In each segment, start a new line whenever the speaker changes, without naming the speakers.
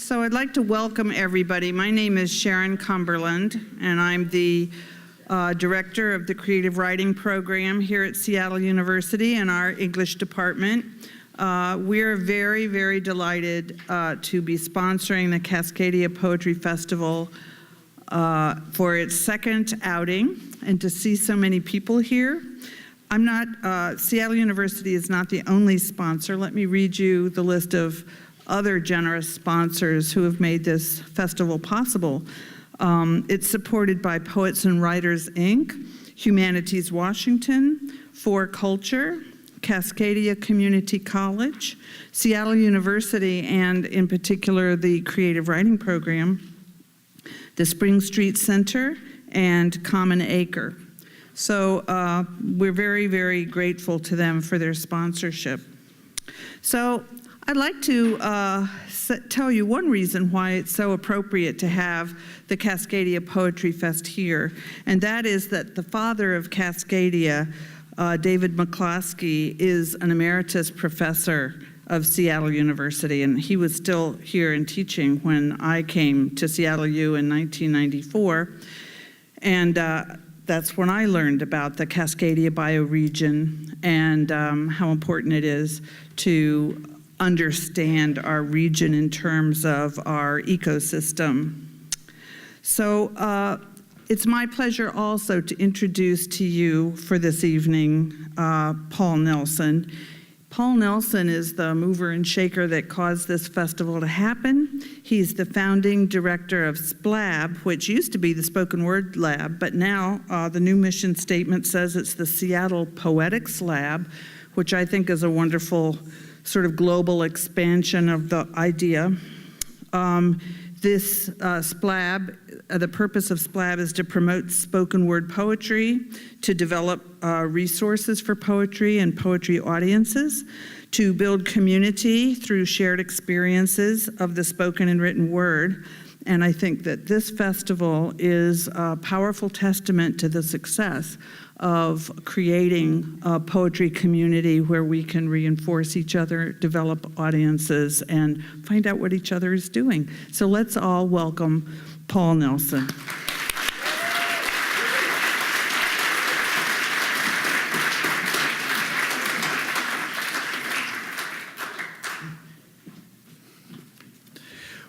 So I'd like to welcome everybody. My name is Sharon Cumberland, and I'm the director of the Creative Writing Program here at Seattle University in our English department. We're very, very delighted to be sponsoring the Cascadia Poetry Festival for its second outing and to see so many people here. Seattle University is not the only sponsor. Let me read you the list of other generous sponsors who have made this festival possible. It's supported by Poets and Writers, Inc., Humanities Washington, For Culture, Cascadia Community College, Seattle University, and in particular the Creative Writing Program, the Spring Street Center, and Common Acre. So we're very, very grateful to them for their sponsorship. So I'd like to tell you one reason why it's so appropriate to have the Cascadia Poetry Fest here, and that is that the father of Cascadia, David McCloskey, is an emeritus professor of Seattle University, and he was still here and teaching when I came to Seattle U in 1994, and that's when I learned about the Cascadia bioregion and how important it is to understand our region in terms of our ecosystem. So it's my pleasure also to introduce to you for this evening Paul Nelson. Paul Nelson is the mover and shaker that caused this festival to happen. He's the founding director of SPLAB, which used to be the Spoken Word Lab, but now the new mission statement says it's the Seattle Poetics Lab, which I think is a wonderful sort of global expansion of the idea. This SPLAB, the purpose of SPLAB is to promote spoken word poetry, to develop resources for poetry and poetry audiences, to build community through shared experiences of the spoken and written word. And I think that this festival is a powerful testament to the success of creating a poetry community where we can reinforce each other, develop audiences, and find out what each other is doing. So let's all welcome Paul Nelson.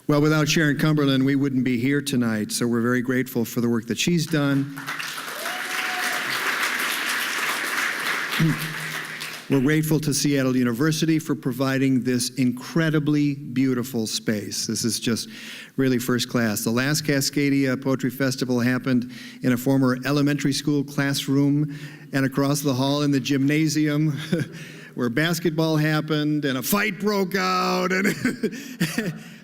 Well, without Sharon Cumberland, we wouldn't be here tonight, so we're very grateful for the work that she's done. We're grateful to Seattle University for providing this incredibly beautiful space. This is just really first class. The last Cascadia Poetry Festival happened in a former elementary school classroom and across the hall in the gymnasium where basketball happened and a fight broke out. And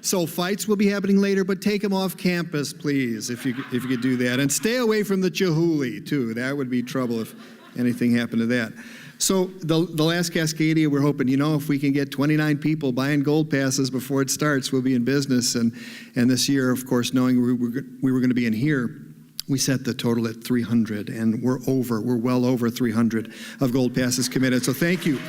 so fights will be happening later, but take them off campus, please, if you could do that. And stay away from the Chihuly, too. That would be trouble if anything happened to that. So the last Cascadia, we're hoping, if we can get 29 people buying gold passes before it starts, we'll be in business. And this year, of course, knowing we were going to be in here, we set the total at 300, and we're well over 300 of gold passes committed. So thank you.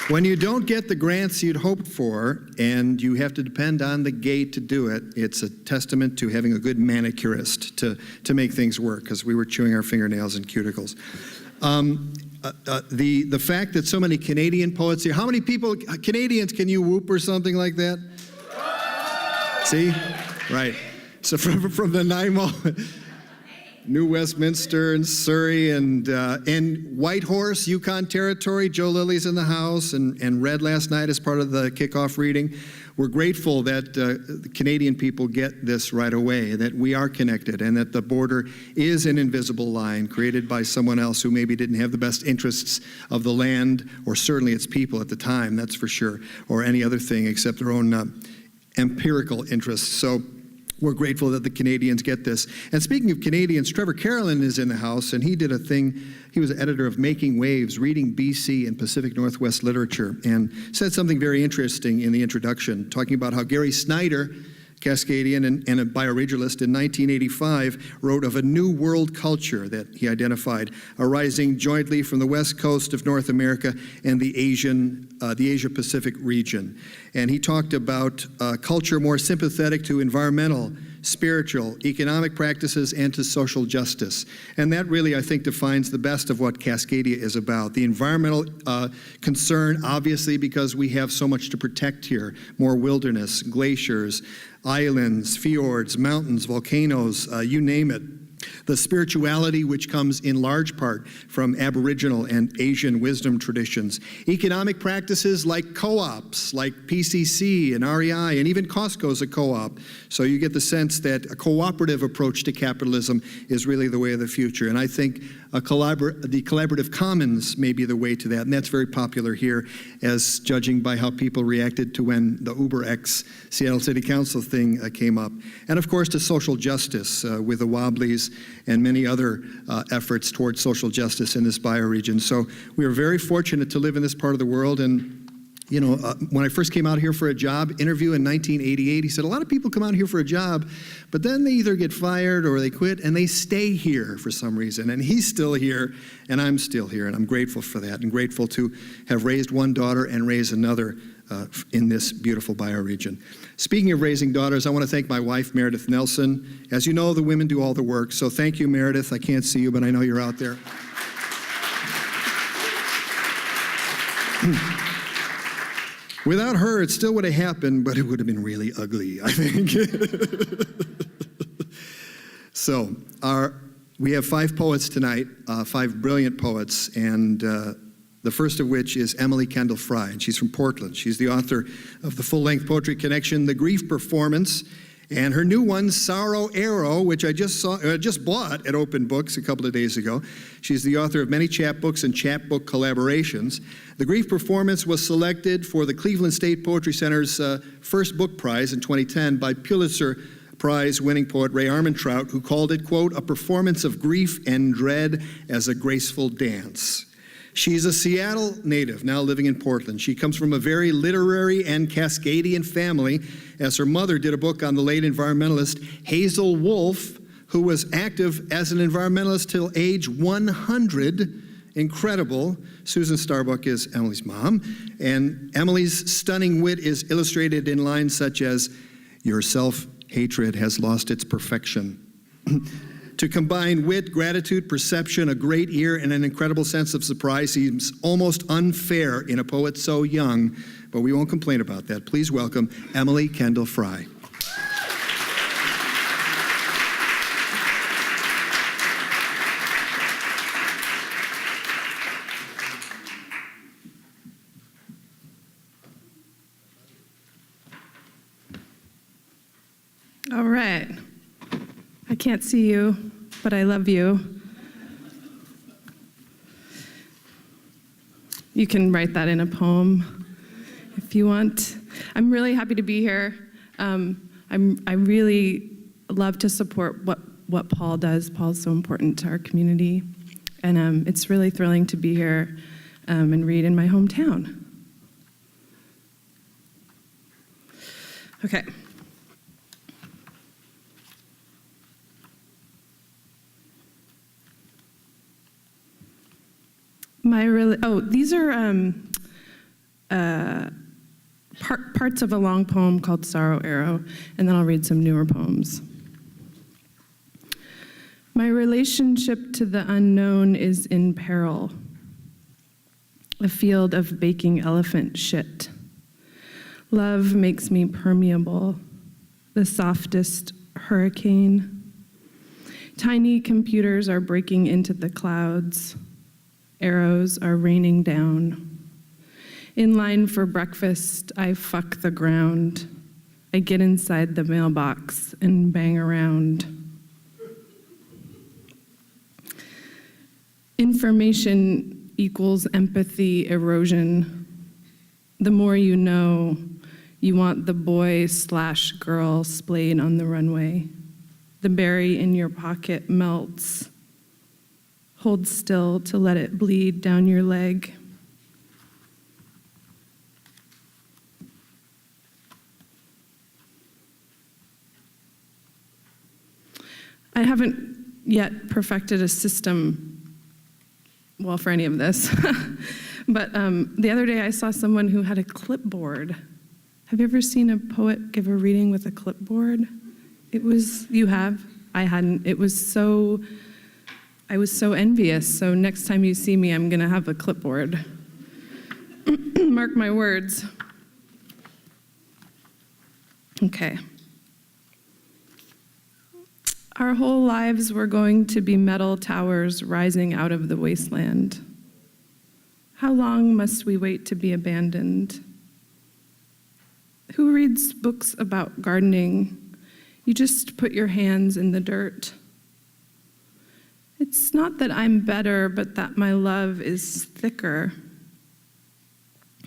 When you don't get the grants you'd hoped for, and you have to depend on the gate to do it, it's a testament to having a good manicurist to make things work, because we were chewing our fingernails and cuticles. The fact that so many Canadian poets here, how many people, Canadians, can you whoop or something like that? See? Right. So from the Nanaimo, New Westminster and Surrey and Whitehorse, Yukon Territory. Joe Lilly's in the house and read last night as part of the kickoff reading. We're grateful that the Canadian people get this right away, that we are connected and that the border is an invisible line created by someone else who maybe didn't have the best interests of the land, or certainly its people at the time, that's for sure, or any other thing except their own empirical interests. So we're grateful that the Canadians get this. And speaking of Canadians, Trevor Carolyn is in the house, and he did a thing. He was editor of Making Waves, Reading BC and Pacific Northwest Literature, and said something very interesting in the introduction, talking about how Gary Snyder Cascadian and a bioregionalist, in 1985 wrote of a new world culture that he identified, arising jointly from the west coast of North America and the Asia-Pacific region. And he talked about a culture more sympathetic to environmental, spiritual, economic practices, and to social justice. And that really, I think, defines the best of what Cascadia is about. The environmental concern, obviously, because we have so much to protect here, more wilderness, glaciers, islands, fjords, mountains, volcanoes, you name it. The spirituality, which comes in large part from Aboriginal and Asian wisdom traditions. Economic practices like co-ops, like PCC and REI, and even Costco's a co-op. So you get the sense that a cooperative approach to capitalism is really the way of the future. And I think the collaborative commons may be the way to that. And that's very popular here, as judging by how people reacted to when the UberX Seattle City Council thing came up. And of course, to social justice with the Wobblies and many other efforts towards social justice in this bioregion. So we are very fortunate to live in this part of the world. And you know, when I first came out here for a job interview in 1988, he said, a lot of people come out here for a job, but then they either get fired or they quit, and they stay here for some reason. And he's still here, and I'm still here, and I'm grateful for that, and grateful to have raised one daughter and raise another in this beautiful bioregion. Speaking of raising daughters, I want to thank my wife, Meredith Nelson. As you know, the women do all the work, so thank you, Meredith. I can't see you, but I know you're out there. Without her, it still would have happened, but it would have been really ugly, I think. So, we have 5 poets tonight, 5 brilliant poets, and the first of which is Emily Kendal Frey, and she's from Portland. She's the author of the full-length poetry collection, The Grief Performance, and her new one, Sorrow Arrow, which I just bought at Open Books a couple of days ago. She's the author of many chapbooks and chapbook collaborations. The Grief Performance was selected for the Cleveland State Poetry Center's first book prize in 2010 by Pulitzer Prize-winning poet Ray Armantrout, who called it, quote, a performance of grief and dread as a graceful dance. She's a Seattle native, now living in Portland. She comes from a very literary and Cascadian family, as her mother did a book on the late environmentalist Hazel Wolf, who was active as an environmentalist till age 100. Incredible. Susan Starbuck is Emily's mom, and Emily's stunning wit is illustrated in lines such as, your self-hatred has lost its perfection. To combine wit, gratitude, perception, a great ear, and an incredible sense of surprise seems almost unfair in a poet so young, but we won't complain about that. Please welcome Emily Kendal Frey.
All right. I can't see you, but I love you. You can write that in a poem if you want. I'm really happy to be here. I really love to support what Paul does. Paul's so important to our community. And it's really thrilling to be here and read in my hometown. Okay. These are parts of a long poem called Sorrow Arrow, and then I'll read some newer poems. My relationship to the unknown is in peril, a field of baking elephant shit. Love makes me permeable, the softest hurricane. Tiny computers are breaking into the clouds. Arrows are raining down. In line for breakfast, I fuck the ground. I get inside the mailbox and bang around. Information equals empathy erosion. The more you know, you want the boy/girl splayed on the runway. The berry in your pocket melts. Hold still to let it bleed down your leg. haven't yet perfected a system, well, for any of this. But the other day I saw someone who had a clipboard. Have you ever seen a poet give a reading with a clipboard? You have? I hadn't. I was so envious. So next time you see me, I'm going to have a clipboard. Mark my words. Okay. Our whole lives were going to be metal towers rising out of the wasteland. How long must we wait to be abandoned? Who reads books about gardening? You just put your hands in the dirt. It's not that I'm better, but that my love is thicker.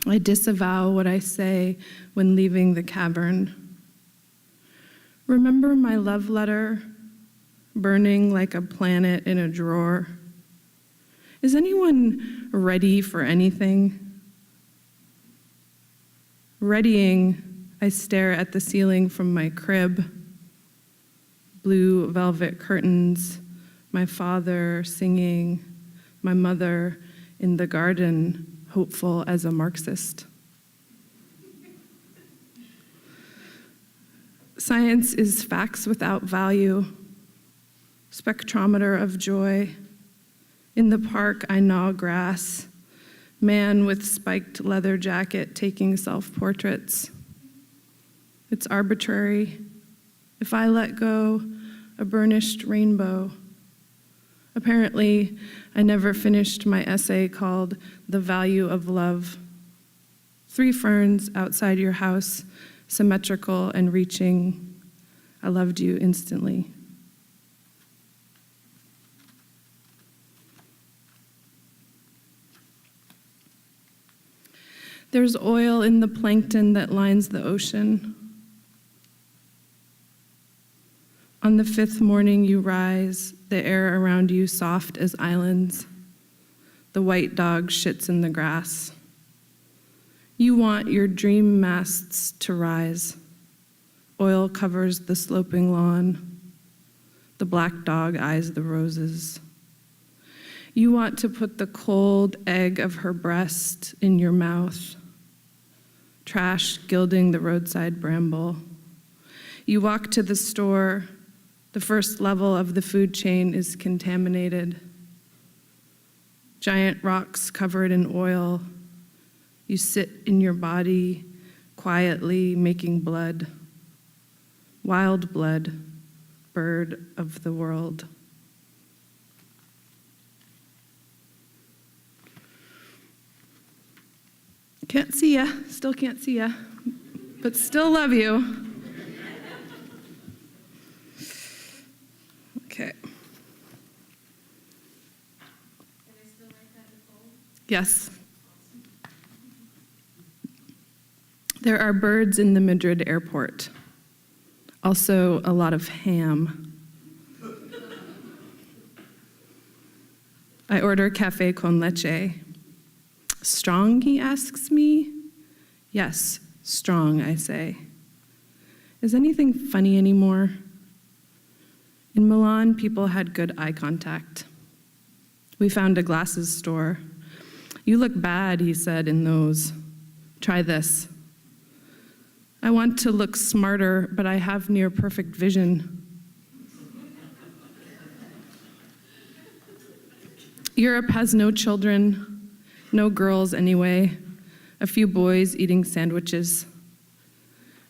I disavow what I say when leaving the cavern. Remember my love letter, burning like a planet in a drawer? Is anyone ready for anything? Readying, I stare at the ceiling from my crib. Blue velvet curtains, my father singing, my mother in the garden, hopeful as a Marxist. Science is facts without value, spectrometer of joy. In the park, I gnaw grass, man with spiked leather jacket taking self-portraits. It's arbitrary. If I let go, a burnished rainbow. Apparently, I never finished my essay called The Value of Love. 3 ferns outside your house, symmetrical and reaching. I loved you instantly. There's oil in the plankton that lines the ocean. On the 5th morning you rise, the air around you soft as islands. The white dog shits in the grass. You want your dream masts to rise. Oil covers the sloping lawn. The black dog eyes the roses. You want to put the cold egg of her breast in your mouth. Trash gilding the roadside bramble. You walk to the store. The first level of the food chain is contaminated. Giant rocks covered in oil. You sit in your body, quietly making blood. Wild blood, bird of the world. Can't see ya, still can't see ya, but still love you. Okay. Can I still write that, Nicole? Yes. There are birds in the Madrid airport. Also, a lot of ham. I order cafe con leche. Strong, he asks me. Yes, strong, I say. Is anything funny anymore? In Milan, people had good eye contact. We found a glasses store. You look bad, he said, in those. Try this. I want to look smarter, but I have near perfect vision. Europe has no children, no girls anyway, a few boys eating sandwiches.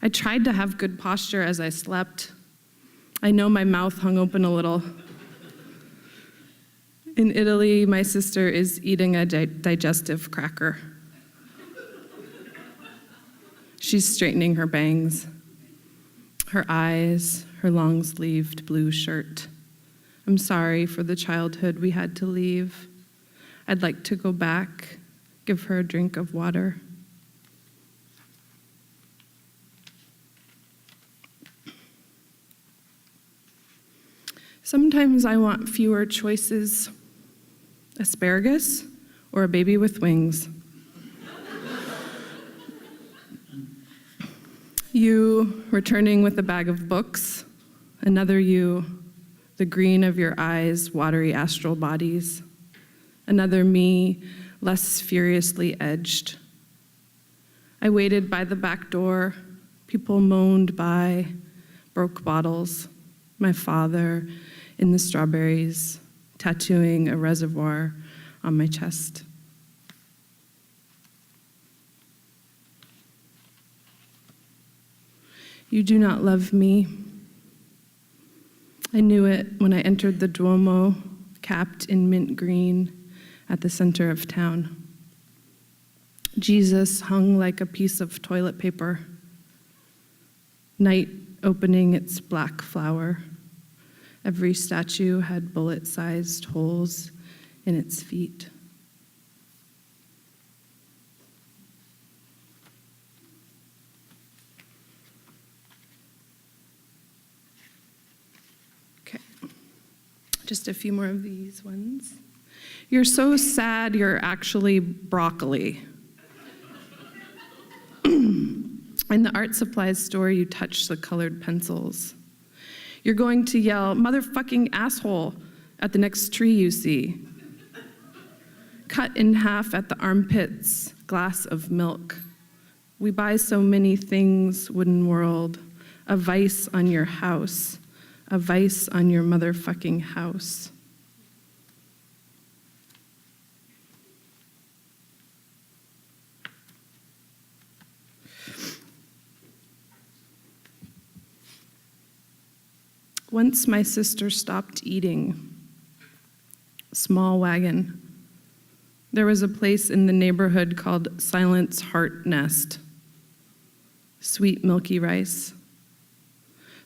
I tried to have good posture as I slept. I know my mouth hung open a little. In Italy, my sister is eating a digestive cracker. She's straightening her bangs, her eyes, her long-sleeved blue shirt. I'm sorry for the childhood we had to leave. I'd like to go back, give her a drink of water. Sometimes I want fewer choices, asparagus or a baby with wings. You returning with a bag of books, another you the green of your eyes, watery astral bodies. Another me, less furiously edged. I waited by the back door. People moaned by, broke bottles. My father in the strawberries, tattooing a reservoir on my chest. You do not love me. I knew it when I entered the Duomo, capped in mint green at the center of town. Jesus hung like a piece of toilet paper, night opening its black flower. Every statue had bullet-sized holes in its feet. Okay, just a few more of these ones. You're so sad you're actually broccoli. In the art supplies store, you touch the colored pencils. You're going to yell, "Motherfucking asshole," at the next tree you see. Cut in half at the armpits, glass of milk. We buy so many things, wooden world. A vice on your house. A vice on your motherfucking house. Once my sister stopped eating. Small wagon. There was a place in the neighborhood called Silence Heart Nest. Sweet milky rice.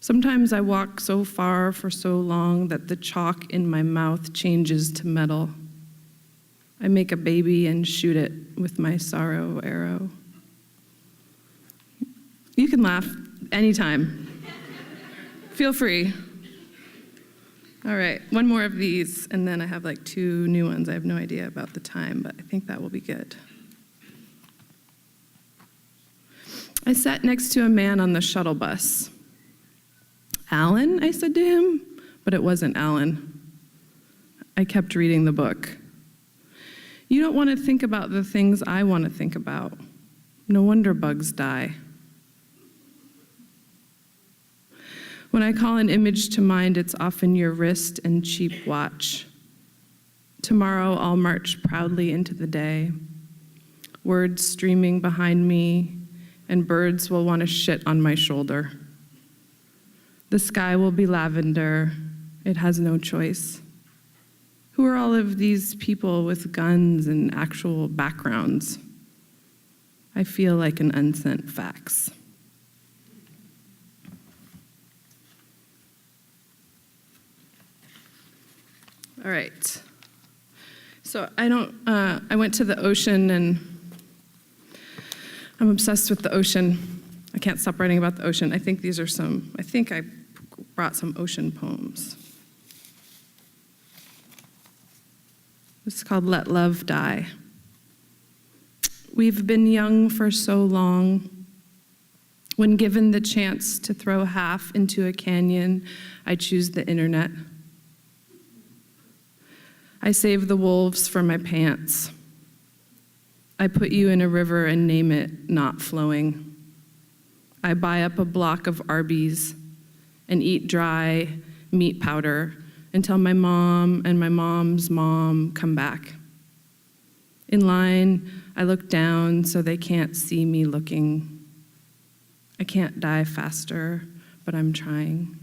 Sometimes I walk so far for so long that the chalk in my mouth changes to metal. I make a baby and shoot it with my sorrow arrow. You can laugh anytime. Feel free. All right, one more of these, and then I have like 2 new ones. I have no idea about the time, but I think that will be good. I sat next to a man on the shuttle bus. "Alan?" I said to him, but it wasn't Alan. I kept reading the book. You don't want to think about the things I want to think about. No wonder bugs die. When I call an image to mind, it's often your wrist and cheap watch. Tomorrow I'll march proudly into the day, words streaming behind me, and birds will want to shit on my shoulder. The sky will be lavender. It has no choice. Who are all of these people with guns and actual backgrounds? I feel like an unsent fax. All right. So I went to the ocean, and I'm obsessed with the ocean. I can't stop writing about the ocean. I think I brought some ocean poems. This is called Let Love Die. We've been young for so long. When given the chance to throw half into a canyon, I choose the internet. I save the wolves for my pants. I put you in a river and name it not flowing. I buy up a block of Arby's and eat dry meat powder until my mom and my mom's mom come back. In line, I look down so they can't see me looking. I can't die faster, but I'm trying.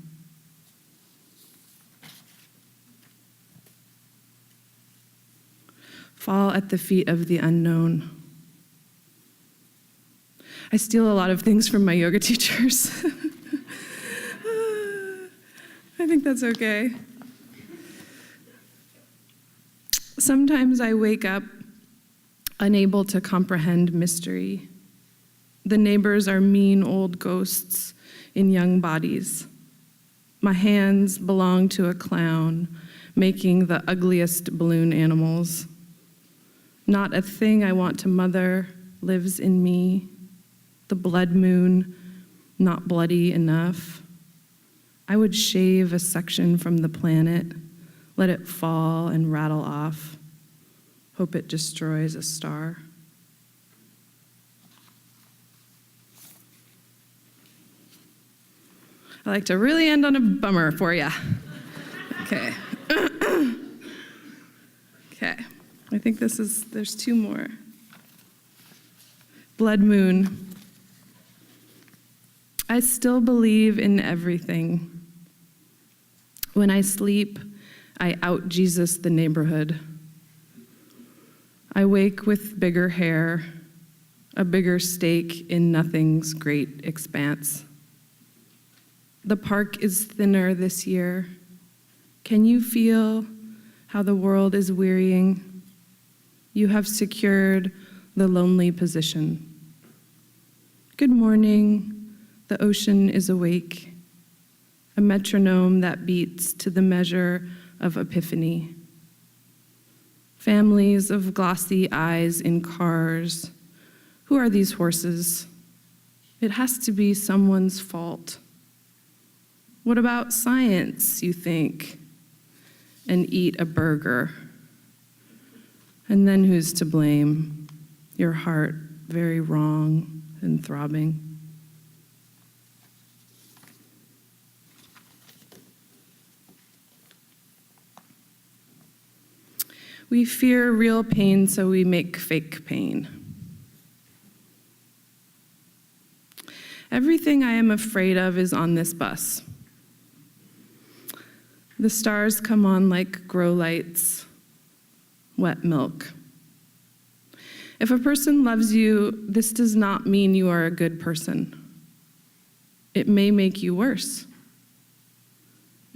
Fall at the feet of the unknown. I steal a lot of things from my yoga teachers. I think that's okay. Sometimes I wake up unable to comprehend mystery. The neighbors are mean old ghosts in young bodies. My hands belong to a clown, making the ugliest balloon animals. Not a thing I want to mother lives in me. The blood moon, not bloody enough. I would shave a section from the planet, let it fall and rattle off, hope it destroys a star. I like to really end on a bummer for you. Okay. Okay. I think there's two more. Blood moon. I still believe in everything. When I sleep, I out Jesus the neighborhood. I wake with bigger hair, a bigger stake in nothing's great expanse. The park is thinner this year. Can you feel how the world is wearying? You have secured the lonely position. Good morning, the ocean is awake, a metronome that beats to the measure of epiphany. Families of glossy eyes in cars. Who are these horses? It has to be someone's fault. What about science, you think? And eat a burger. And then who's to blame? Your heart very wrong and throbbing. We fear real pain, so we make fake pain. Everything I am afraid of is on this bus. The stars come on like grow lights, wet milk. If a person loves you, this does not mean you are a good person. It may make you worse.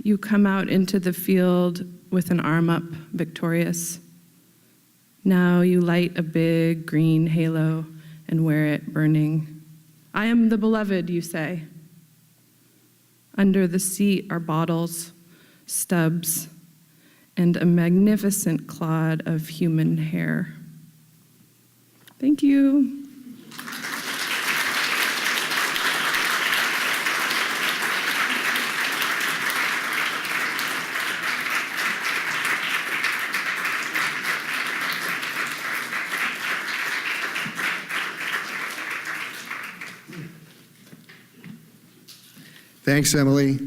You come out into the field with an arm up, victorious. Now you light a big green halo and wear it burning. I am the beloved, you say. Under the seat are bottles, stubs, and a magnificent clod of human hair. Thank you.
Thanks, Emily.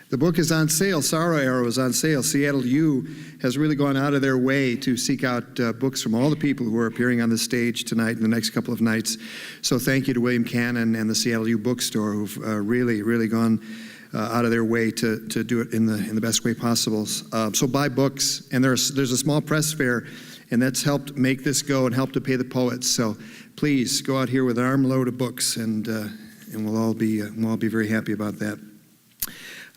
The book is on sale. Sorrow Arrow is on sale. Seattle U has really gone out of their way to seek out books from all the people who are appearing on the stage tonight and the next couple of nights. So thank you to William Cannon and the Seattle U Bookstore, who've really gone out of their way to do it in the best way possible. So buy books, and there's a small press fair, and that's helped make this go and helped to pay the poets. So please go out here with an armload of books, and we'll all be very happy about that.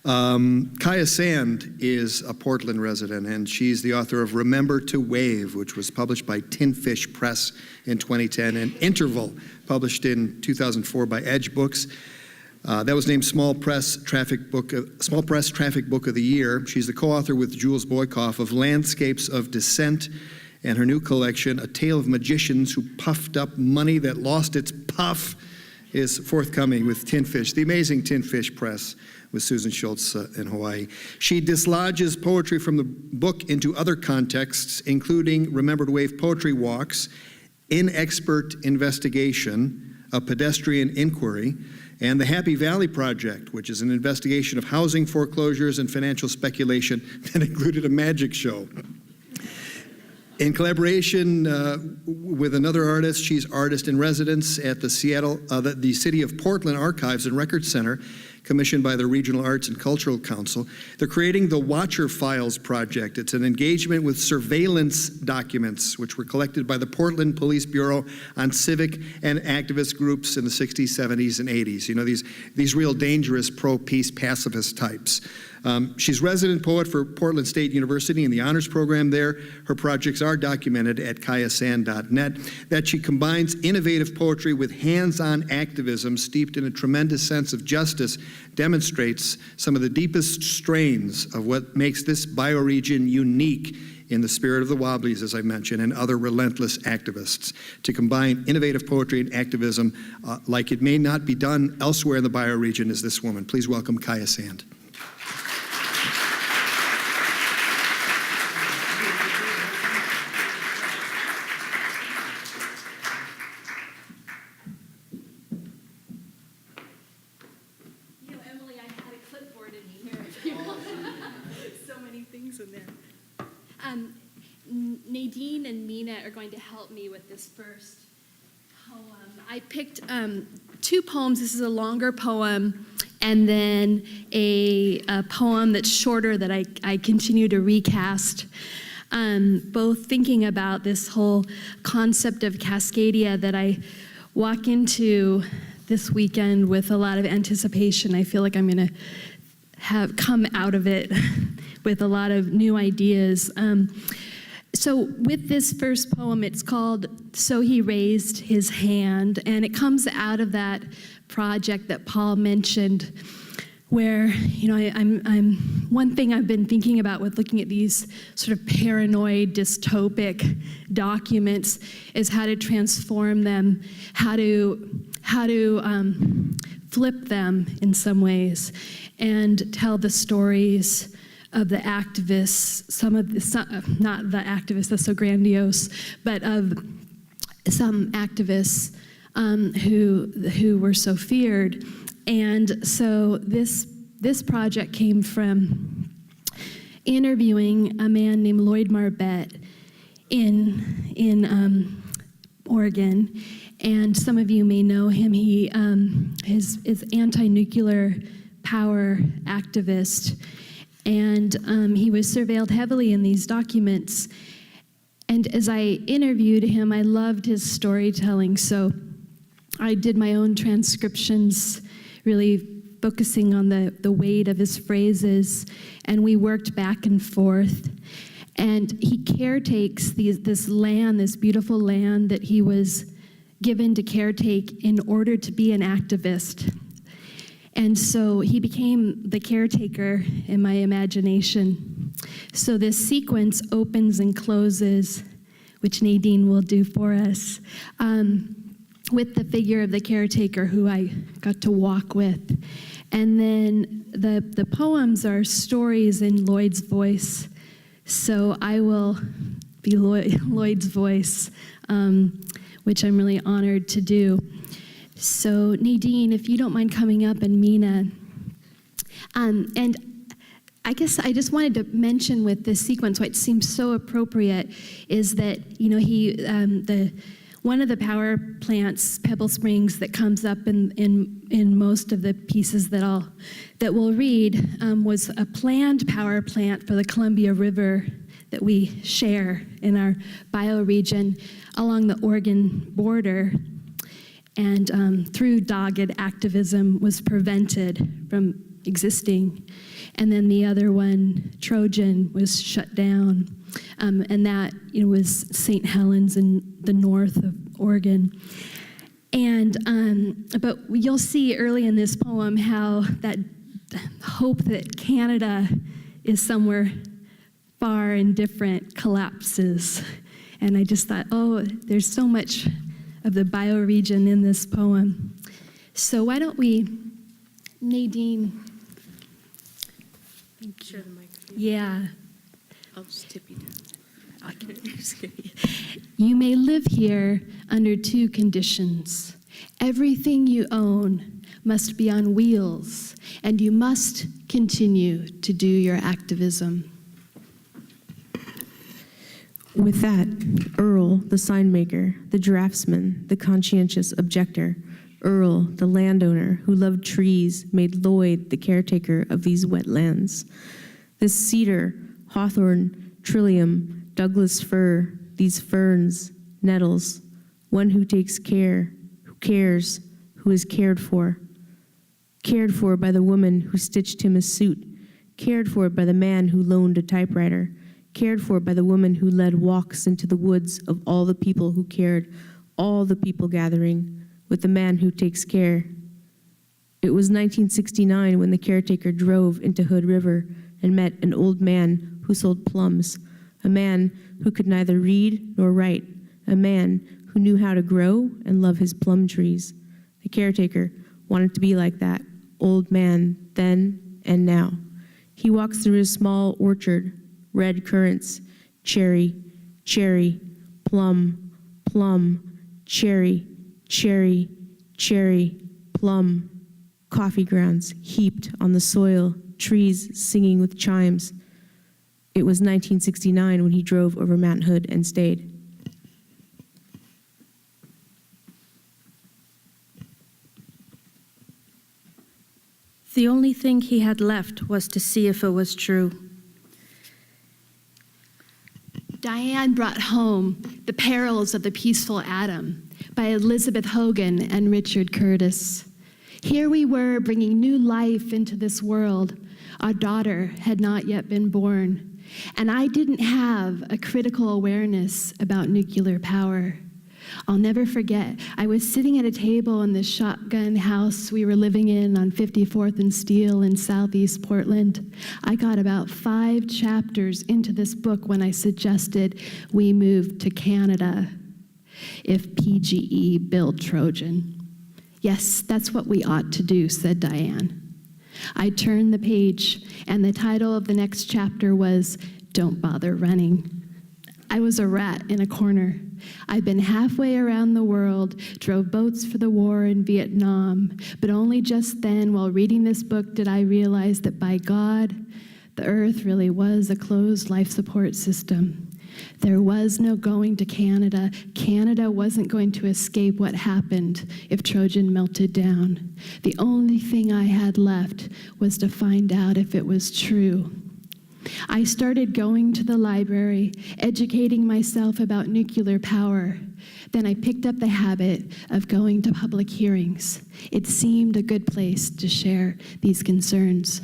Kaia Sand is a Portland resident, and she's the author of Remember to Wave, which was published by Tin Fish Press in 2010, and Interval, published in 2004 by Edge Books. That was named Small Press Traffic Book of the Year. She's the co-author with Jules Boykoff of Landscapes of Dissent, and her new collection, A Tale of Magicians Who Puffed Up Money That Lost Its Puff, is forthcoming with Tin Fish, the amazing Tin Fish Press, with Susan Schultz in Hawaii. She dislodges poetry from the book into other contexts, including Remember to Wave poetry walks, Inexpert Investigation, A Pedestrian Inquiry, and the Happy Valley Project, which is an investigation of housing foreclosures and financial speculation that included a magic show. In collaboration with another artist, she's artist in residence at the City of Portland Archives and Record Center, commissioned by the Regional Arts and Cultural Council. They're creating the Watcher Files Project. It's an engagement with surveillance documents, which were collected by the Portland Police Bureau on civic and activist groups in the 60s, 70s, and 80s. You know, these real dangerous pro-peace pacifist types. She's resident poet for Portland State University in the honors program there. Her projects are documented at kaiasand.net. That she combines innovative poetry with hands-on activism steeped in a tremendous sense of justice demonstrates some of the deepest strains of what makes this bioregion unique in the spirit of the Wobblies, as I mentioned, and other relentless activists. To combine innovative poetry and activism like it may not be done elsewhere in the bioregion is this woman. Please welcome Kaia Sand.
Nadine and Mina are going to help me with this first poem. I picked 2 poems. This is a longer poem, and then a poem that's shorter that I continue to recast. Both thinking about this whole concept of Cascadia that I walk into this weekend with a lot of anticipation. I feel like I'm going to have come out of it with a lot of new ideas. So with this first poem, it's called So He Raised His Hand, and it comes out of that project that Paul mentioned, where, you know, I'm one thing I've been thinking about with looking at these sort of paranoid, dystopic documents is how to transform them, how to flip them in some ways, and tell the stories of the activists, not the activists, that's so grandiose, but of some activists who were so feared. And so this project came from interviewing a man named Lloyd Marbett in Oregon, and some of you may know him. He is anti-nuclear power activist, and he was surveilled heavily in these documents. And as I interviewed him, I loved his storytelling, so I did my own transcriptions, really focusing on the weight of his phrases, and we worked back and forth. And he caretakes this land, this beautiful land that he was given to caretake in order to be an activist. And so he became the caretaker in my imagination. So this sequence opens and closes, which Nadine will do for us, with the figure of the caretaker who I got to walk with. And then the poems are stories in Lloyd's voice. So I will be Lloyd's voice, which I'm really honored to do. So Nadine, if you don't mind coming up, and Mina. And I guess I just wanted to mention with this sequence, why it seems so appropriate is that, you know, one of the power plants, Pebble Springs, that comes up in most of the pieces that we'll read, was a planned power plant for the Columbia River that we share in our bioregion along the Oregon border, and through dogged activism was prevented from existing. And then the other one, Trojan, was shut down. And that, you know, was St. Helens in the north of Oregon. And but you'll see early in this poem how that hope that Canada is somewhere far and different collapses. And I just thought, oh, there's so much of the bioregion in this poem. So why don't we, Nadine?
Share the microphone.
Yeah.
I'll just tip you down.
You may live here under 2 conditions. Everything you own must be on wheels, and you must continue to do your activism.
With that, Earl, the sign maker, the draftsman, the conscientious objector, Earl, the landowner who loved trees, made Lloyd the caretaker of these wetlands. This cedar, hawthorn, trillium, Douglas fir, these ferns, nettles, one who takes care, who cares, who is cared for by the woman who stitched him a suit, cared for by the man who loaned a typewriter, cared for by the woman who led walks into the woods of all the people who cared, all the people gathering, with the man who takes care. It was 1969 when the caretaker drove into Hood River and met an old man who sold plums, a man who could neither read nor write, a man who knew how to grow and love his plum trees. The caretaker wanted to be like that old man then and now. He walks through his small orchard, red currants, cherry, cherry, plum, plum, cherry, cherry, cherry, plum, coffee grounds heaped on the soil, trees singing with chimes. It was 1969 when he drove over Mount Hood and stayed.
The only thing he had left was to see if it was true.
Diane brought home The Perils of the Peaceful Atom by Elizabeth Hogan and Richard Curtis. Here we were bringing new life into this world. Our daughter had not yet been born, and I didn't have a critical awareness about nuclear power. I'll never forget, I was sitting at a table in the shotgun house we were living in on 54th and Steel in Southeast Portland. I got about 5 chapters into this book when I suggested we move to Canada if PGE built Trojan. Yes, that's what we ought to do, said Diane. I turned the page, and the title of the next chapter was, Don't Bother Running. I was a rat in a corner. I'd been halfway around the world, drove boats for the war in Vietnam, but only just then, while reading this book, did I realize that by God, the earth really was a closed life support system. There was no going to Canada. Canada wasn't going to escape what happened if Trojan melted down. The only thing I had left was to find out if it was true. I started going to the library, educating myself about nuclear power. Then I picked up the habit of going to public hearings. It seemed a good place to share these concerns.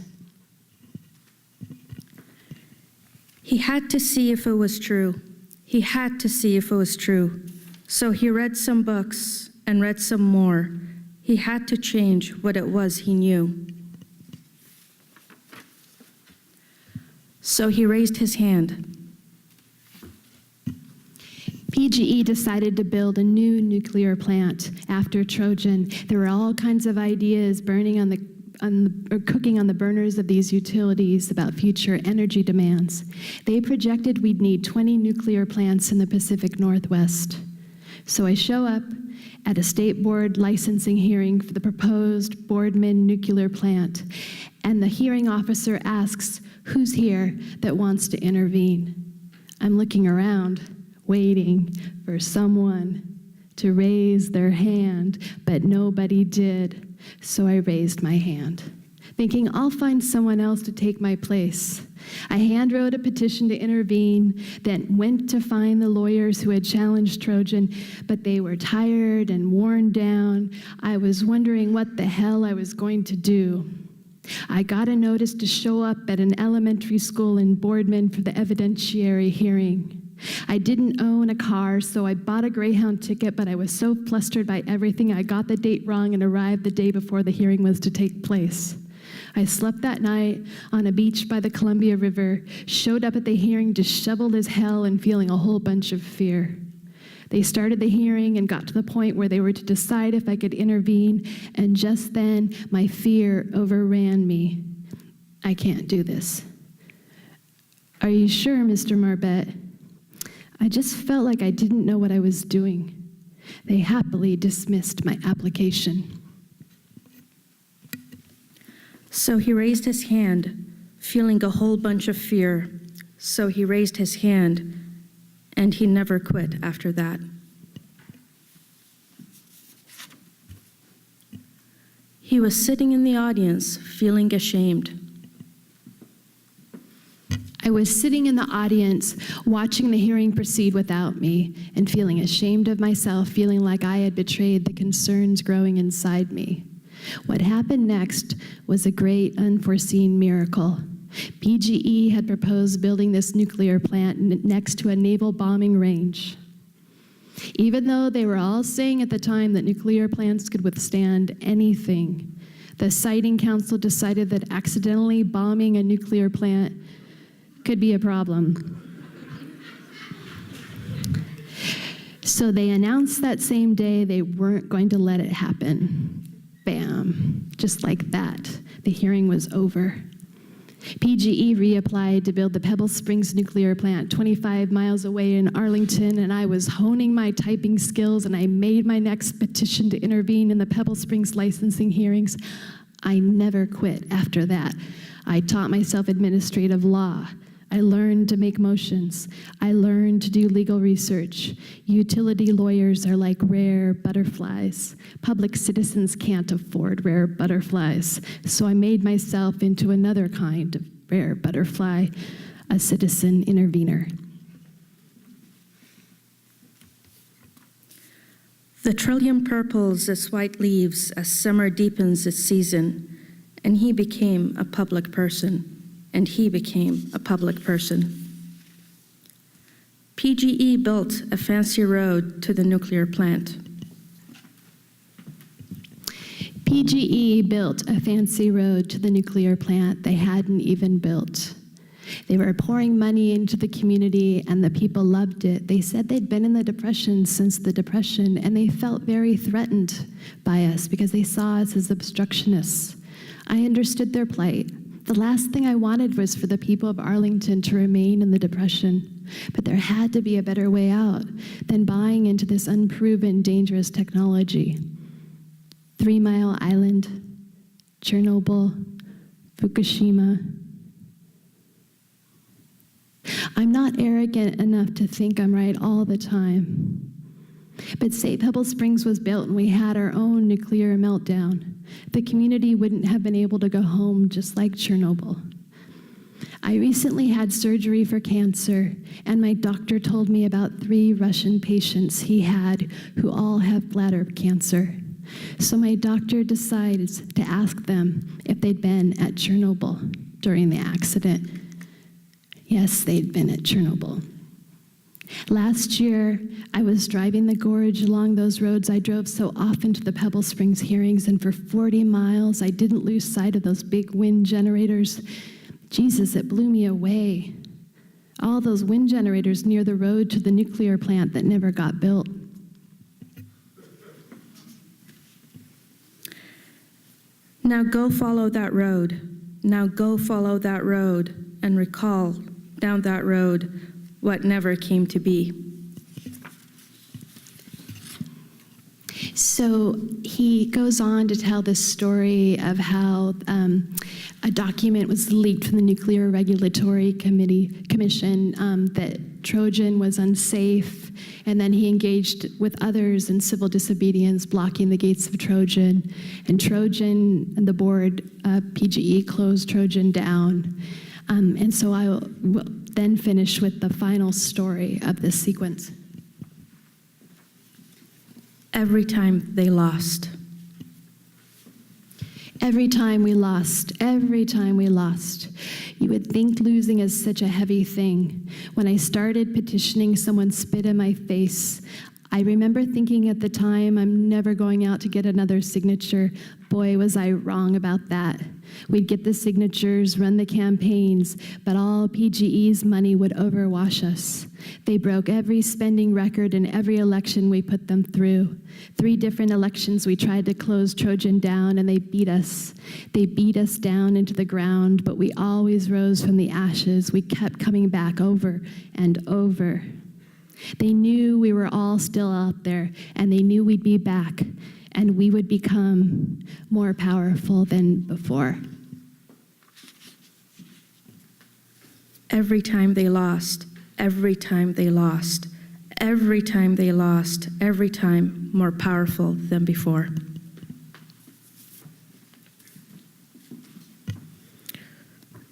He had to see if it was true. He had to see if it was true. So he read some books and read some more. He had to change what it was he knew. So he raised his hand.
PGE decided to build a new nuclear plant after Trojan. There were all kinds of ideas burning cooking on the burners of these utilities about future energy demands. They projected we'd need 20 nuclear plants in the Pacific Northwest. So I show up at a state board licensing hearing for the proposed Boardman nuclear plant, and the hearing officer asks, who's here that wants to intervene? I'm looking around, waiting for someone to raise their hand, but nobody did. So I raised my hand, thinking I'll find someone else to take my place. I handwrote a petition to intervene, then went to find the lawyers who had challenged Trojan, but they were tired and worn down. I was wondering what the hell I was going to do. I got a notice to show up at an elementary school in Boardman for the evidentiary hearing. I didn't own a car, so I bought a Greyhound ticket, but I was so flustered by everything, I got the date wrong and arrived the day before the hearing was to take place. I slept that night on a beach by the Columbia River, showed up at the hearing disheveled as hell and feeling a whole bunch of fear. They started the hearing and got to the point where they were to decide if I could intervene, and just then, my fear overran me. I can't do this. Are you sure, Mr. Marbet? I just felt like I didn't know what I was doing. They happily dismissed my application.
So he raised his hand, feeling a whole bunch of fear. So he raised his hand, and he never quit after that. He was sitting in the audience, feeling ashamed.
I was sitting in the audience, watching the hearing proceed without me, and feeling ashamed of myself, feeling like I had betrayed the concerns growing inside me. What happened next was a great unforeseen miracle. PGE had proposed building this nuclear plant next to a naval bombing range. Even though they were all saying at the time that nuclear plants could withstand anything, the Siting Council decided that accidentally bombing a nuclear plant could be a problem. So they announced that same day they weren't going to let it happen. Bam, just like that, the hearing was over. PGE reapplied to build the Pebble Springs nuclear plant 25 miles away in Arlington, and I was honing my typing skills, and I made my next petition to intervene in the Pebble Springs licensing hearings. I never quit after that. I taught myself administrative law. I learned to make motions. I learned to do legal research. Utility lawyers are like rare butterflies. Public citizens can't afford rare butterflies. So I made myself into another kind of rare butterfly, a citizen intervener.
The trillium purples its white leaves as summer deepens its season, and he became a public person, and he became a public person. PGE built a fancy road to the nuclear plant.
PGE built a fancy road to the nuclear plant they hadn't even built. They were pouring money into the community, and the people loved it. They said they'd been in the Depression since the Depression, and they felt very threatened by us because they saw us as obstructionists. I understood their plight. The last thing I wanted was for the people of Arlington to remain in the Depression. But there had to be a better way out than buying into this unproven, dangerous technology. 3 Mile Island, Chernobyl, Fukushima. I'm not arrogant enough to think I'm right all the time. But say Pebble Springs was built and we had our own nuclear meltdown, the community wouldn't have been able to go home just like Chernobyl. I recently had surgery for cancer, and my doctor told me about 3 Russian patients he had who all have bladder cancer. So my doctor decides to ask them if they'd been at Chernobyl during the accident. Yes, they'd been at Chernobyl. Last year, I was driving the gorge along those roads I drove so often to the Pebble Springs hearings, and for 40 miles, I didn't lose sight of those big wind generators. Jesus, it blew me away. All those wind generators near the road to the nuclear plant that never got built.
Now go follow that road. Now go follow that road and recall down that road what never came to be.
So he goes on to tell this story of how a document was leaked from the Nuclear Regulatory Commission that Trojan was unsafe, and then he engaged with others in civil disobedience, blocking the gates of Trojan. And Trojan and the board, PGE, closed Trojan down. And so I will then finish with the final story of this sequence.
Every time they lost.
Every time we lost, every time we lost. You would think losing is such a heavy thing. When I started petitioning, someone spit in my face. I remember thinking at the time, I'm never going out to get another signature. Boy, was I wrong about that. We'd get the signatures, run the campaigns, but all PGE's money would overwash us. They broke every spending record in every election we put them through. 3 different elections we tried to close Trojan down, and they beat us. They beat us down into the ground, but we always rose from the ashes. We kept coming back over and over. They knew we were all still out there, and they knew we'd be back, and we would become more powerful than before.
Every time they lost, every time they lost, every time they lost, every time more powerful than before.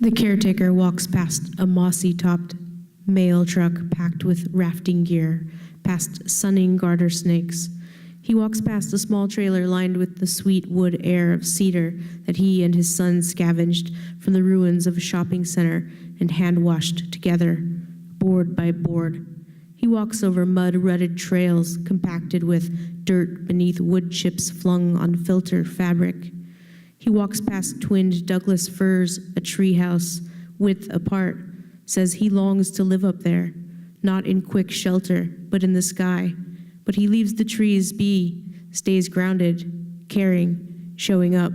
The caretaker walks past a mossy-topped mail truck packed with rafting gear, past sunning garter snakes. He walks past a small trailer lined with the sweet wood air of cedar that he and his son scavenged from the ruins of a shopping center and hand-washed together, board by board. He walks over mud-rutted trails compacted with dirt beneath wood chips flung on filter fabric. He walks past twinned Douglas firs, a treehouse, width apart, says he longs to live up there, not in quick shelter, but in the sky. But he leaves the trees be, stays grounded, caring, showing up.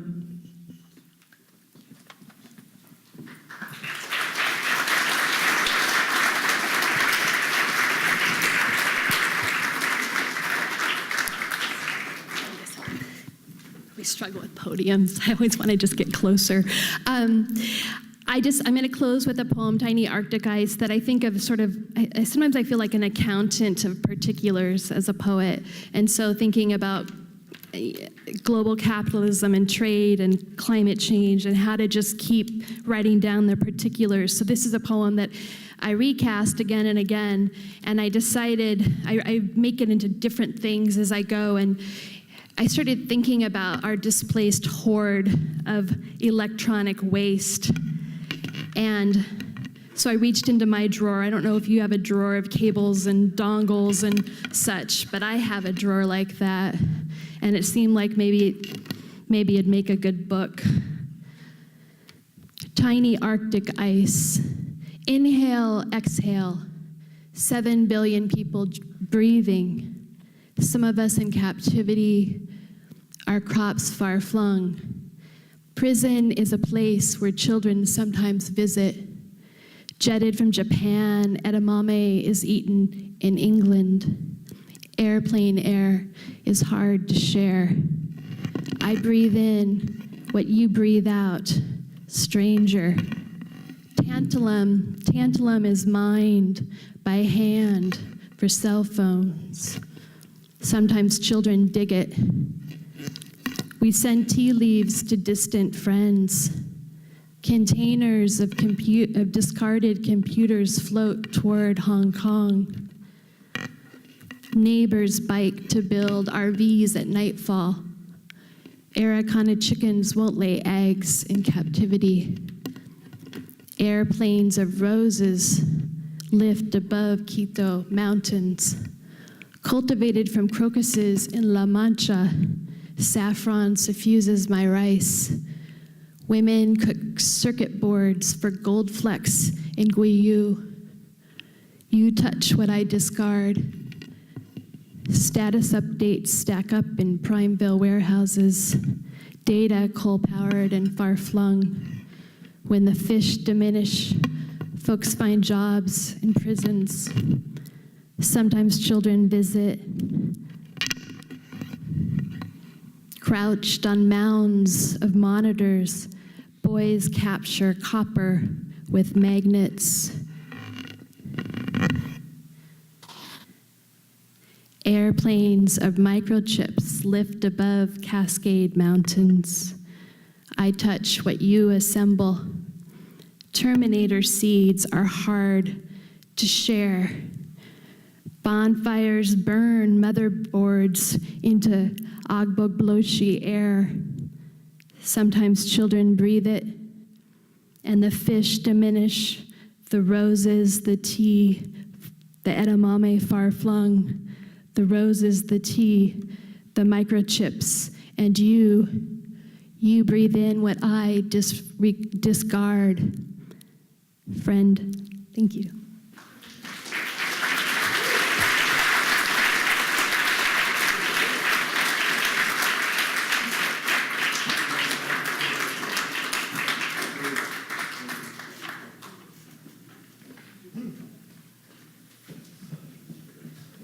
We struggle with podiums. I always want to just get closer. I'm going to close with a poem, Tiny Arctic Ice, that I think of sort of, sometimes I feel like an accountant of particulars as a poet. And so thinking about global capitalism and trade and climate change and how to just keep writing down the particulars. So this is a poem that I recast again and again, and I decided I make it into different things as I go, and I started thinking about our displaced horde of electronic waste. And so I reached into my drawer. I don't know if you have a drawer of cables and dongles and such, but I have a drawer like that. And it seemed like maybe it'd make a good book. Tiny Arctic ice. Inhale, exhale. 7 billion people breathing. Some of us in captivity, our crops far flung. Prison is a place where children sometimes visit. Jetted from Japan, edamame is eaten in England. Airplane air is hard to share. I breathe in what you breathe out, stranger. Tantalum is mined by hand for cell phones. Sometimes children dig it. We send tea leaves to distant friends. Containers of discarded computers float toward Hong Kong. Neighbors bike to build RVs at nightfall. Araucana chickens won't lay eggs in captivity. Airplanes of roses lift above Quito mountains. Cultivated from crocuses in La Mancha, saffron suffuses my rice. Women cook circuit boards for gold flecks in Guiyu. You touch what I discard. Status updates stack up in Primeville warehouses. Data coal-powered and far-flung. When the fish diminish, folks find jobs in prisons. Sometimes children visit. Crouched on mounds of monitors, boys capture copper with magnets. Airplanes of microchips lift above Cascade Mountains. I touch what you assemble. Terminator seeds are hard to share. Bonfires burn motherboards into Agbogloshi air. Sometimes children breathe it, and the fish diminish, the roses, the tea, the edamame far flung, the roses, the tea, the microchips, and you breathe in what I discard. Friend, thank you.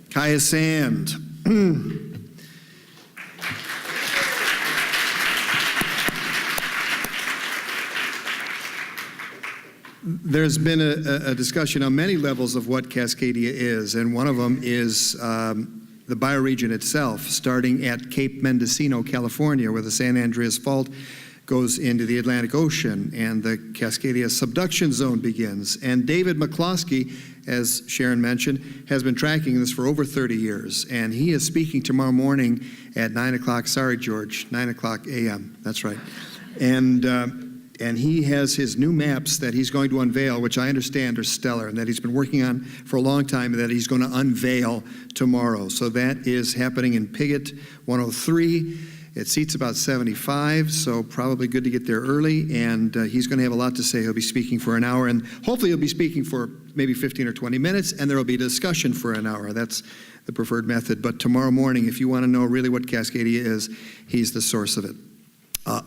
Kaia Sand. There's been a discussion on many levels of what Cascadia is, and one of them is the bioregion itself, starting at Cape Mendocino, California, where the San Andreas Fault goes into the Atlantic Ocean, and the Cascadia subduction zone begins. And David McCloskey, as Sharon mentioned, has been tracking this for over 30 years, and he is speaking tomorrow morning at 9 o'clock, sorry, George, 9 o'clock a.m., that's right. And he has his new maps that he's going to unveil, which I understand are stellar, and that he's been working on for a long time, and that he's going to unveil tomorrow. So that is happening in Piggott 103. It seats about 75, so probably good to get there early, and he's going to have a lot to say. He'll be speaking for an hour, and hopefully he'll be speaking for maybe 15 or 20 minutes, and there will be discussion for an hour. That's the preferred method. But tomorrow morning, if you want to know really what Cascadia is, he's the source of it.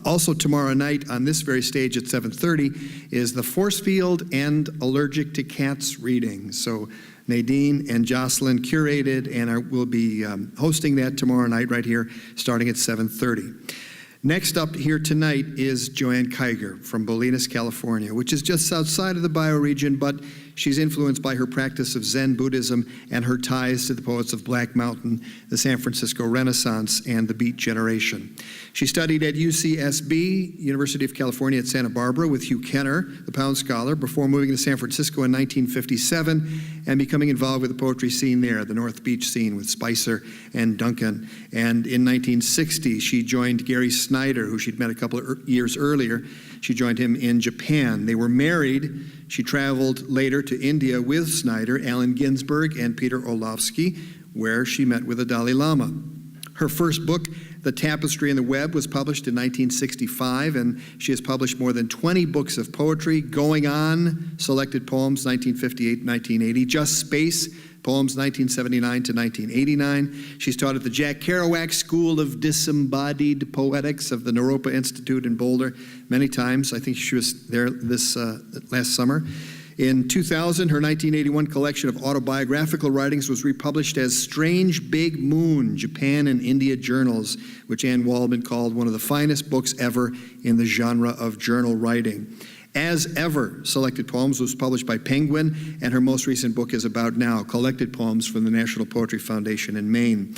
Also tomorrow night on this very stage at 7:30 is the Force Field and Allergic to Cats reading. So Nadine and Jocelyn curated and will be hosting that tomorrow night right here starting at 7:30. Next up here tonight is Joanne Kyger from Bolinas, California, which is just outside of the bioregion, but she's influenced by her practice of Zen Buddhism and her ties to the poets of Black Mountain, the San Francisco Renaissance, and the Beat Generation. She studied at UCSB, University of California at Santa Barbara, with Hugh Kenner, the Pound Scholar, before moving to San Francisco in 1957 and becoming involved with the poetry scene there, the North Beach scene with Spicer and Duncan. And in 1960, she joined Gary Snyder, who she'd met a couple of years earlier. She joined him in Japan. They were married. She traveled later to India with Snyder, Allen Ginsberg, and Peter Orlovsky, where she met with the Dalai Lama. Her first book, The Tapestry and the Web, was published in 1965, and she has published more than 20 books of poetry, Going On, Selected Poems, 1958-1980, Just Space, Poems, 1979 to 1989. She's taught at the Jack Kerouac School of Disembodied Poetics of the Naropa Institute in Boulder many times. I think she was there this last summer. In 2000, her 1981 collection of autobiographical writings was republished as Strange Big Moon, Japan and India Journals, which Anne Waldman called one of the finest books ever in the genre of journal writing. As Ever, Selected Poems was published by Penguin, and her most recent book is About Now, Collected Poems from the National Poetry Foundation in Maine.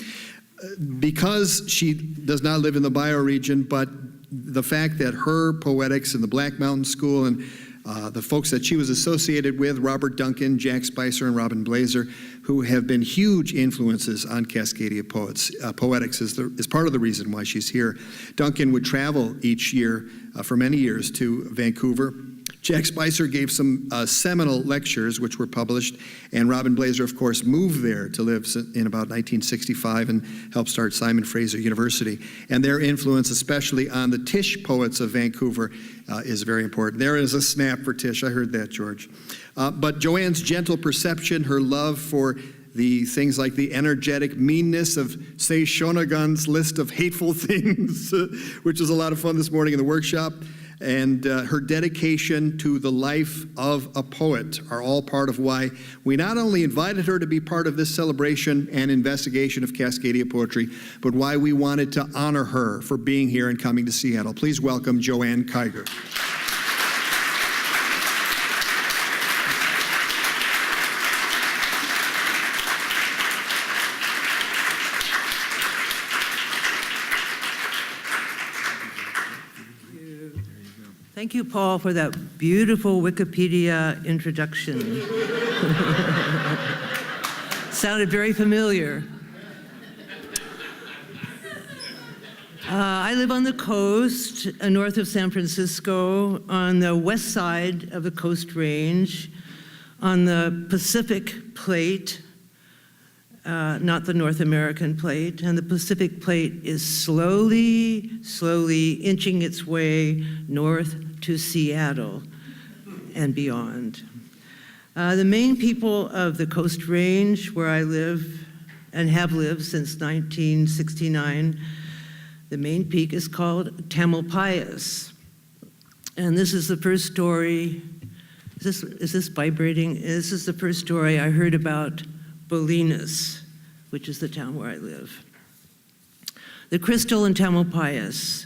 Because she does not live in the bioregion, but the fact that her poetics in the Black Mountain School and the folks that she was associated with, Robert Duncan, Jack Spicer, and Robin Blazer, who have been huge influences on Cascadia poetics is part of the reason why she's here. Duncan would travel each year for many years to Vancouver. Jack Spicer gave some seminal lectures, which were published, and Robin Blazer, of course, moved there to live in about 1965 and helped start Simon Fraser University. And their influence, especially on the Tisch poets of Vancouver, is very important. There is a snap for Tisch. I heard that, George. But Joanne's gentle perception, her love for the things like the energetic meanness of, say, Shonagon's list of hateful things, which was a lot of fun this morning in the workshop, and her dedication to the life of a poet are all part of why we not only invited her to be part of this celebration and investigation of Cascadia poetry, but why we wanted to honor her for being here and coming to Seattle. Please welcome Joanne Kyger.
Thank you, Paul, for that beautiful Wikipedia introduction. Sounded very familiar. I live on the coast, north of San Francisco, on the west side of the Coast Range, on the Pacific Plate, not the North American plate, and the Pacific Plate is slowly inching its way north to Seattle and beyond. The main people of the Coast Range, where I live and have lived since 1969, the main peak is called Tamalpais. And this is the first story, is this vibrating? This is the first story I heard about Bolinas, which is the town where I live. The crystal in Tamalpais.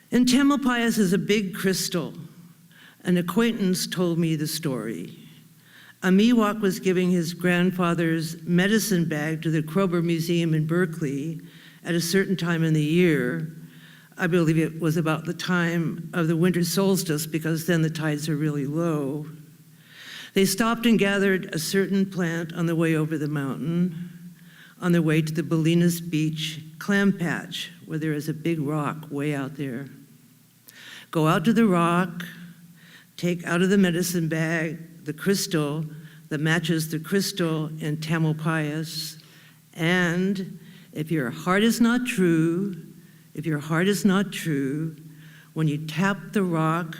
In Tamalpais is a big crystal. An acquaintance told me the story. A Miwok was giving his grandfather's medicine bag to the Kroeber Museum in Berkeley at a certain time in the year. I believe it was about the time of the winter solstice, because then the tides are really low. They stopped and gathered a certain plant on the way over the mountain, on their way to the Bolinas Beach clam patch, where there is a big rock way out there. Go out to the rock, take out of the medicine bag the crystal that matches the crystal in Tamalpais, and if your heart is not true, when you tap the rock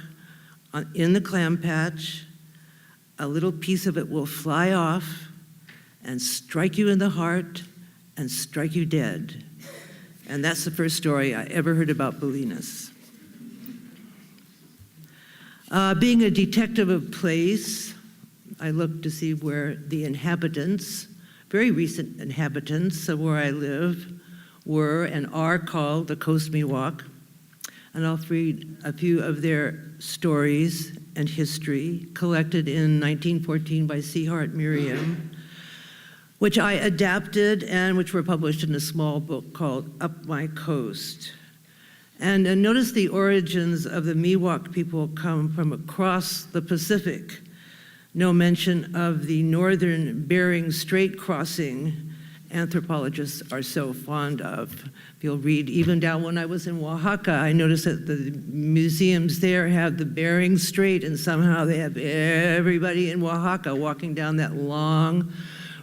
in the clam patch, a little piece of it will fly off and strike you in the heart and strike you dead. And that's the first story I ever heard about Bolinas. Being a detective of place, I looked to see where the inhabitants, very recent inhabitants of where I live, were and are called the Coast Miwok. and I'll read a few of their stories and history collected in 1914 by C. Hart Merriam, which I adapted and which were published in a small book called Up My Coast. And notice the origins of the Miwok people come from across the Pacific. No mention of the northern Bering Strait crossing anthropologists are so fond of. If you'll read, even down when I was in Oaxaca, I noticed that the museums there have the Bering Strait, and somehow they have everybody in Oaxaca walking down that long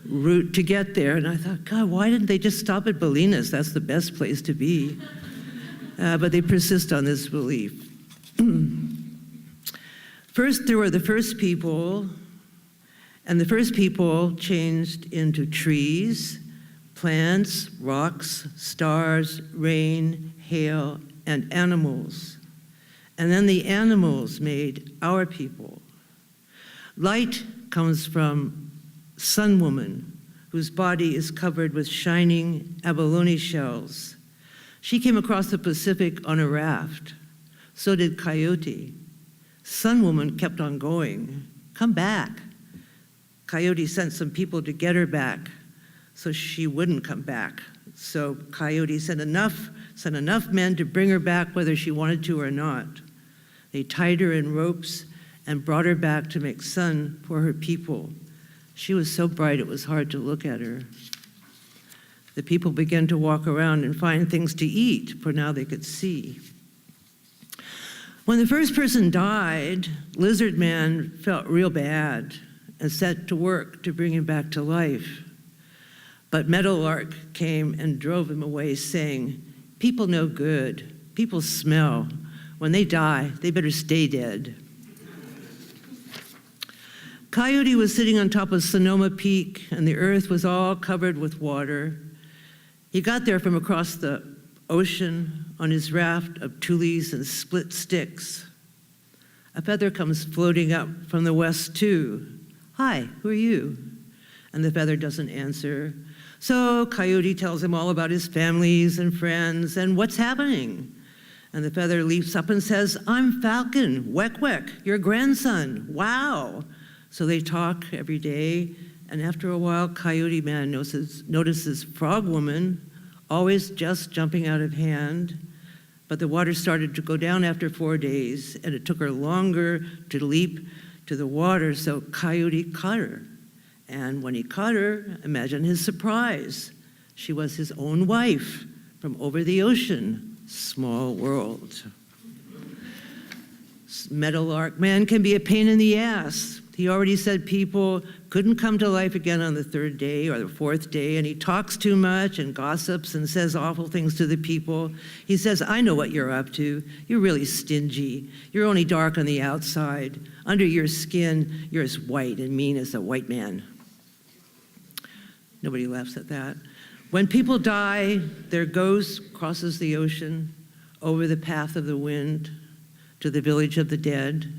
route to get there. And I thought, God, why didn't they just stop at Bolinas? That's the best place to be. But they persist on this belief. First, there were the first people, and the first people changed into trees, plants, rocks, stars, rain, hail, and animals. And then the animals made our people. Light comes from Sun Woman, whose body is covered with shining abalone shells. She came across the Pacific on a raft. So did Coyote. Sun Woman kept on going. Come back. Coyote sent some people to get her back, so she wouldn't come back. So Coyote sent enough men to bring her back whether she wanted to or not. They tied her in ropes and brought her back to make sun for her people. She was so bright it was hard to look at her. The people began to walk around and find things to eat, for now they could see. When the first person died, Lizard Man felt real bad and set to work to bring him back to life. But Meadowlark came and drove him away, saying, "People no good, people smell. When they die, they better stay dead." Coyote was sitting on top of Sonoma Peak, and the earth was all covered with water. He got there from across the ocean on his raft of tules and split sticks. A feather comes floating up from the west too. "Hi, who are you?" And the feather doesn't answer. So Coyote tells him all about his families and friends and what's happening. And the feather leaps up and says, "I'm Falcon, Weck Weck, your grandson, wow." So they talk every day, and after a while, Coyote Man notices Frog Woman always just jumping out of hand. But the water started to go down after 4 days, and it took her longer to leap to the water, so Coyote caught her. And when he caught her, imagine his surprise. She was his own wife from over the ocean. Small world. Meadowlark Man can be a pain in the ass. He already said people couldn't come to life again on the 3rd day or the 4th day, and he talks too much and gossips and says awful things to the people. He says, "I know what you're up to. You're really stingy. You're only dark on the outside. Under your skin, you're as white and mean as a white man." Nobody laughs at that. When people die, their ghost crosses the ocean over the path of the wind to the village of the dead.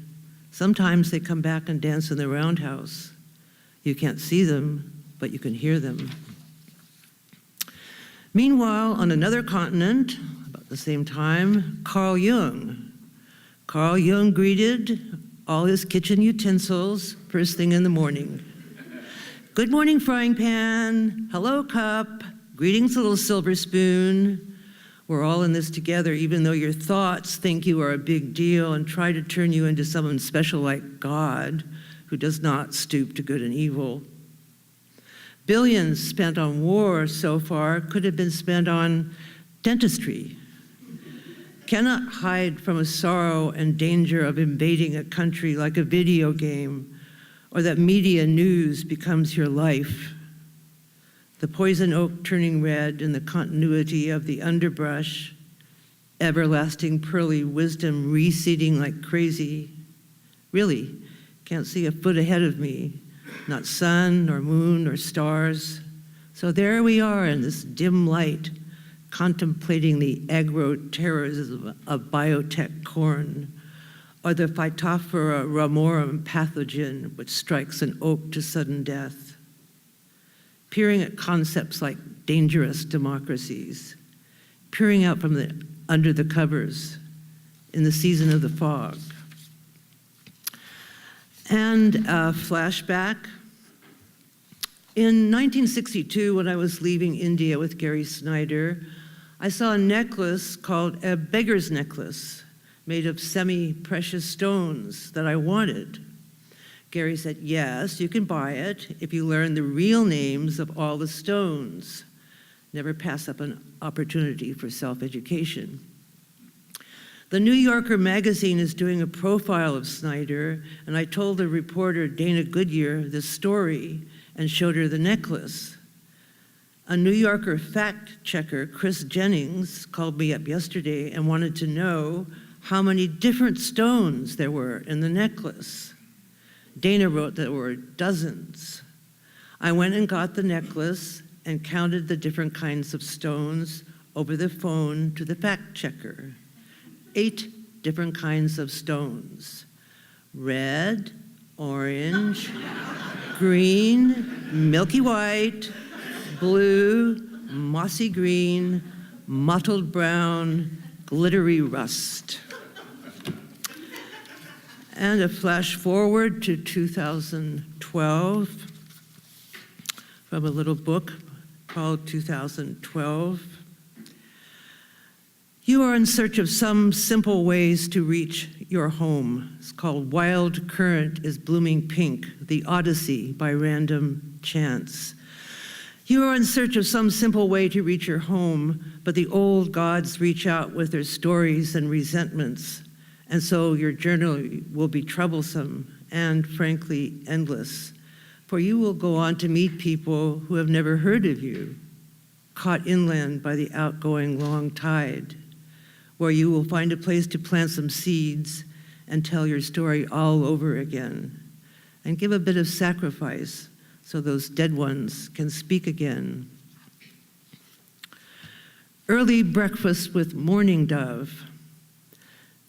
Sometimes they come back and dance in the roundhouse. You can't see them, but you can hear them. Meanwhile, on another continent, about the same time, Carl Jung. Carl Jung greeted all his kitchen utensils first thing in the morning. "Good morning, frying pan. Hello, cup. Greetings, little silver spoon. We're all in this together, even though your thoughts think you are a big deal and try to turn you into someone special like God, who does not stoop to good and evil. Billions spent on war so far could have been spent on dentistry. Cannot hide from a sorrow and danger of invading a country like a video game, or that media news becomes your life. The poison oak turning red in the continuity of the underbrush, everlasting pearly wisdom receding like crazy. Really, can't see a foot ahead of me, not sun nor moon nor stars. So there we are in this dim light, contemplating the agro-terrors of biotech corn, or the Phytophthora ramorum pathogen which strikes an oak to sudden death. Peering at concepts like dangerous democracies, peering out from under the covers, in the season of the fog. And a flashback. In 1962, when I was leaving India with Gary Snyder, I saw a necklace called a beggar's necklace made of semi-precious stones that I wanted. Gary said, yes, you can buy it if you learn the real names of all the stones. Never pass up an opportunity for self-education. The New Yorker magazine is doing a profile of Snyder, and I told the reporter Dana Goodyear this story and showed her the necklace. A New Yorker fact checker, Chris Jennings, called me up yesterday and wanted to know how many different stones there were in the necklace. Dana wrote there were dozens. I went and got the necklace and counted the different kinds of stones over the phone to the fact checker. 8 different kinds of stones: red, orange, green, milky white, blue, mossy green, mottled brown, glittery rust. And a flash forward to 2012 from a little book called 2012. You are in search of some simple ways to reach your home. It's called Wild Current is Blooming Pink, The Odyssey by Random Chance. You are in search of some simple way to reach your home, but the old gods reach out with their stories and resentments, and so your journey will be troublesome and, frankly, endless, for you will go on to meet people who have never heard of you, caught inland by the outgoing long tide, where you will find a place to plant some seeds and tell your story all over again, and give a bit of sacrifice so those dead ones can speak again. Early breakfast with morning dove.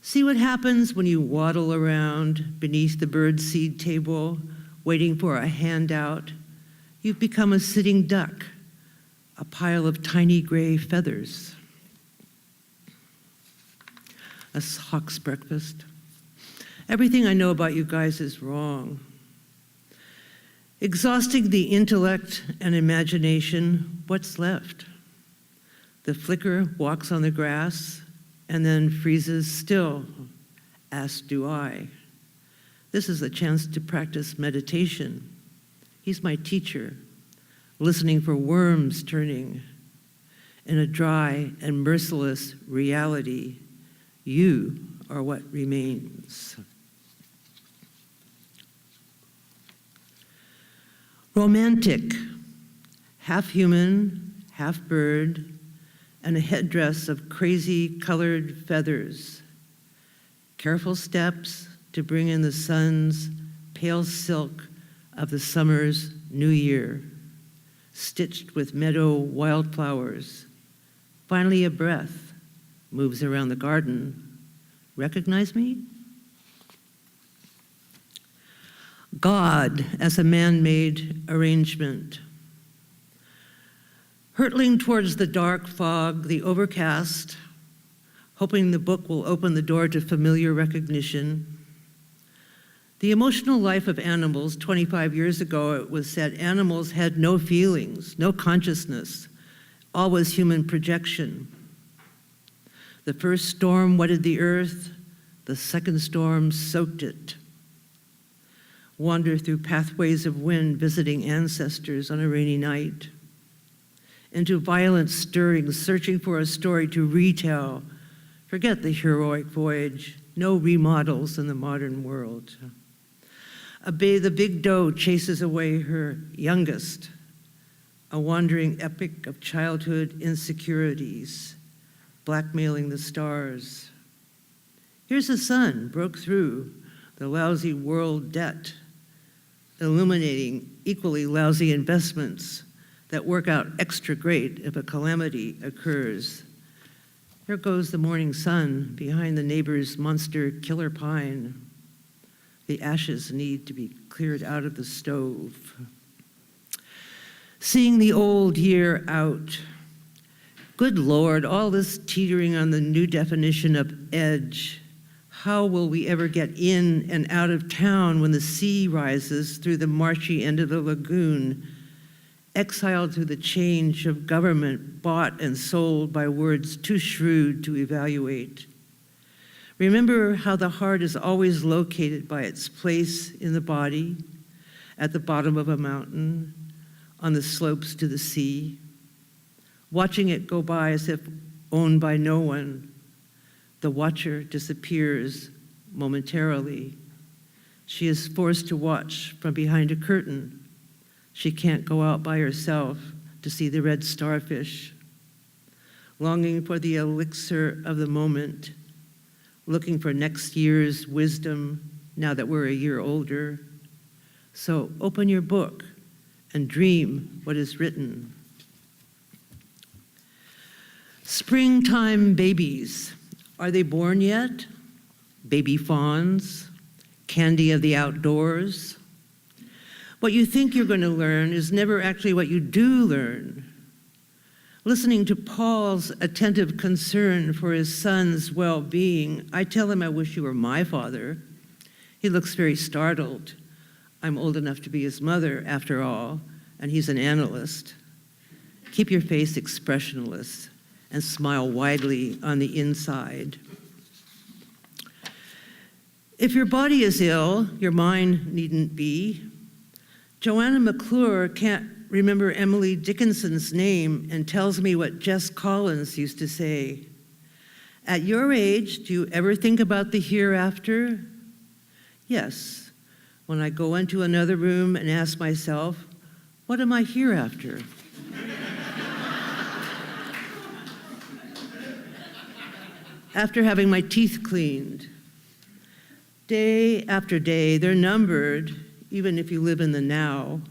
See what happens when you waddle around beneath the bird seed table, waiting for a handout. You've become a sitting duck, a pile of tiny gray feathers. A hawk's breakfast. Everything I know about you guys is wrong. Exhausting the intellect and imagination, what's left? The flicker walks on the grass and then freezes still. Ask, do I? This is a chance to practice meditation. He's my teacher, listening for worms turning. In a dry and merciless reality, you are what remains. Romantic, half human, half bird, and a headdress of crazy colored feathers. Careful steps to bring in the sun's pale silk of the summer's new year, stitched with meadow wildflowers. Finally, a breath moves around the garden. Recognize me? God as a man-made arrangement. Hurtling towards the dark fog, the overcast, hoping the book will open the door to familiar recognition. The emotional life of animals. 25 years ago, it was said animals had no feelings, no consciousness, all was human projection. The first storm wetted the earth, the second storm soaked it. Wander through pathways of wind, visiting ancestors on a rainy night. Into violent stirrings, searching for a story to retell. Forget the heroic voyage, no remodels in the modern world. The big doe chases away her youngest, a wandering epic of childhood insecurities, blackmailing the stars. Here's the sun broke through the lousy world debt, illuminating equally lousy investments that work out extra great if a calamity occurs. Here goes the morning sun behind the neighbor's monster killer pine. The ashes need to be cleared out of the stove. Seeing the old year out. Good Lord, all this teetering on the new definition of edge. How will we ever get in and out of town when the sea rises through the marshy end of the lagoon, exiled through the change of government bought and sold by words too shrewd to evaluate? Remember how the heart is always located by its place in the body, at the bottom of a mountain, on the slopes to the sea, watching it go by as if owned by no one. The watcher disappears momentarily. She is forced to watch from behind a curtain. She can't go out by herself to see the red starfish, longing for the elixir of the moment, looking for next year's wisdom now that we're a year older. So open your book and dream what is written. Springtime babies. Are they born yet? Baby fawns, candy of the outdoors. What you think you're going to learn is never actually what you do learn. Listening to Paul's attentive concern for his son's well-being, I tell him I wish you were my father. He looks very startled. I'm old enough to be his mother, after all, and he's an analyst. Keep your face expressionless and smile widely on the inside. If your body is ill, your mind needn't be. Joanne McClure can't remember Emily Dickinson's name and tells me what Jess Collins used to say. At your age, do you ever think about the hereafter? Yes, when I go into another room and ask myself, what am I hereafter? After having my teeth cleaned. Day after day, they're numbered, even if you live in the now.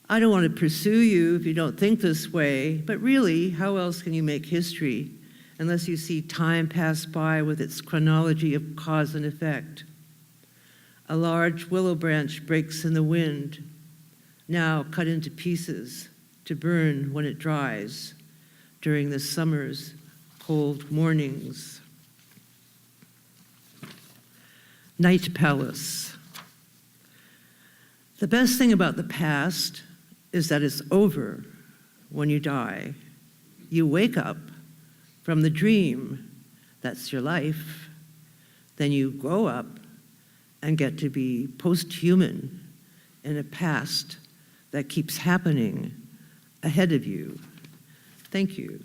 I don't want to pursue you if you don't think this way, but really, how else can you make history unless you see time pass by with its chronology of cause and effect? A large willow branch breaks in the wind, now cut into pieces to burn when it dries during the summer's cold mornings. Night Palace. The best thing about the past is that it's over when you die. You wake up from the dream. That's your life. Then you grow up and get to be post-human in a past that keeps happening ahead of you. Thank you.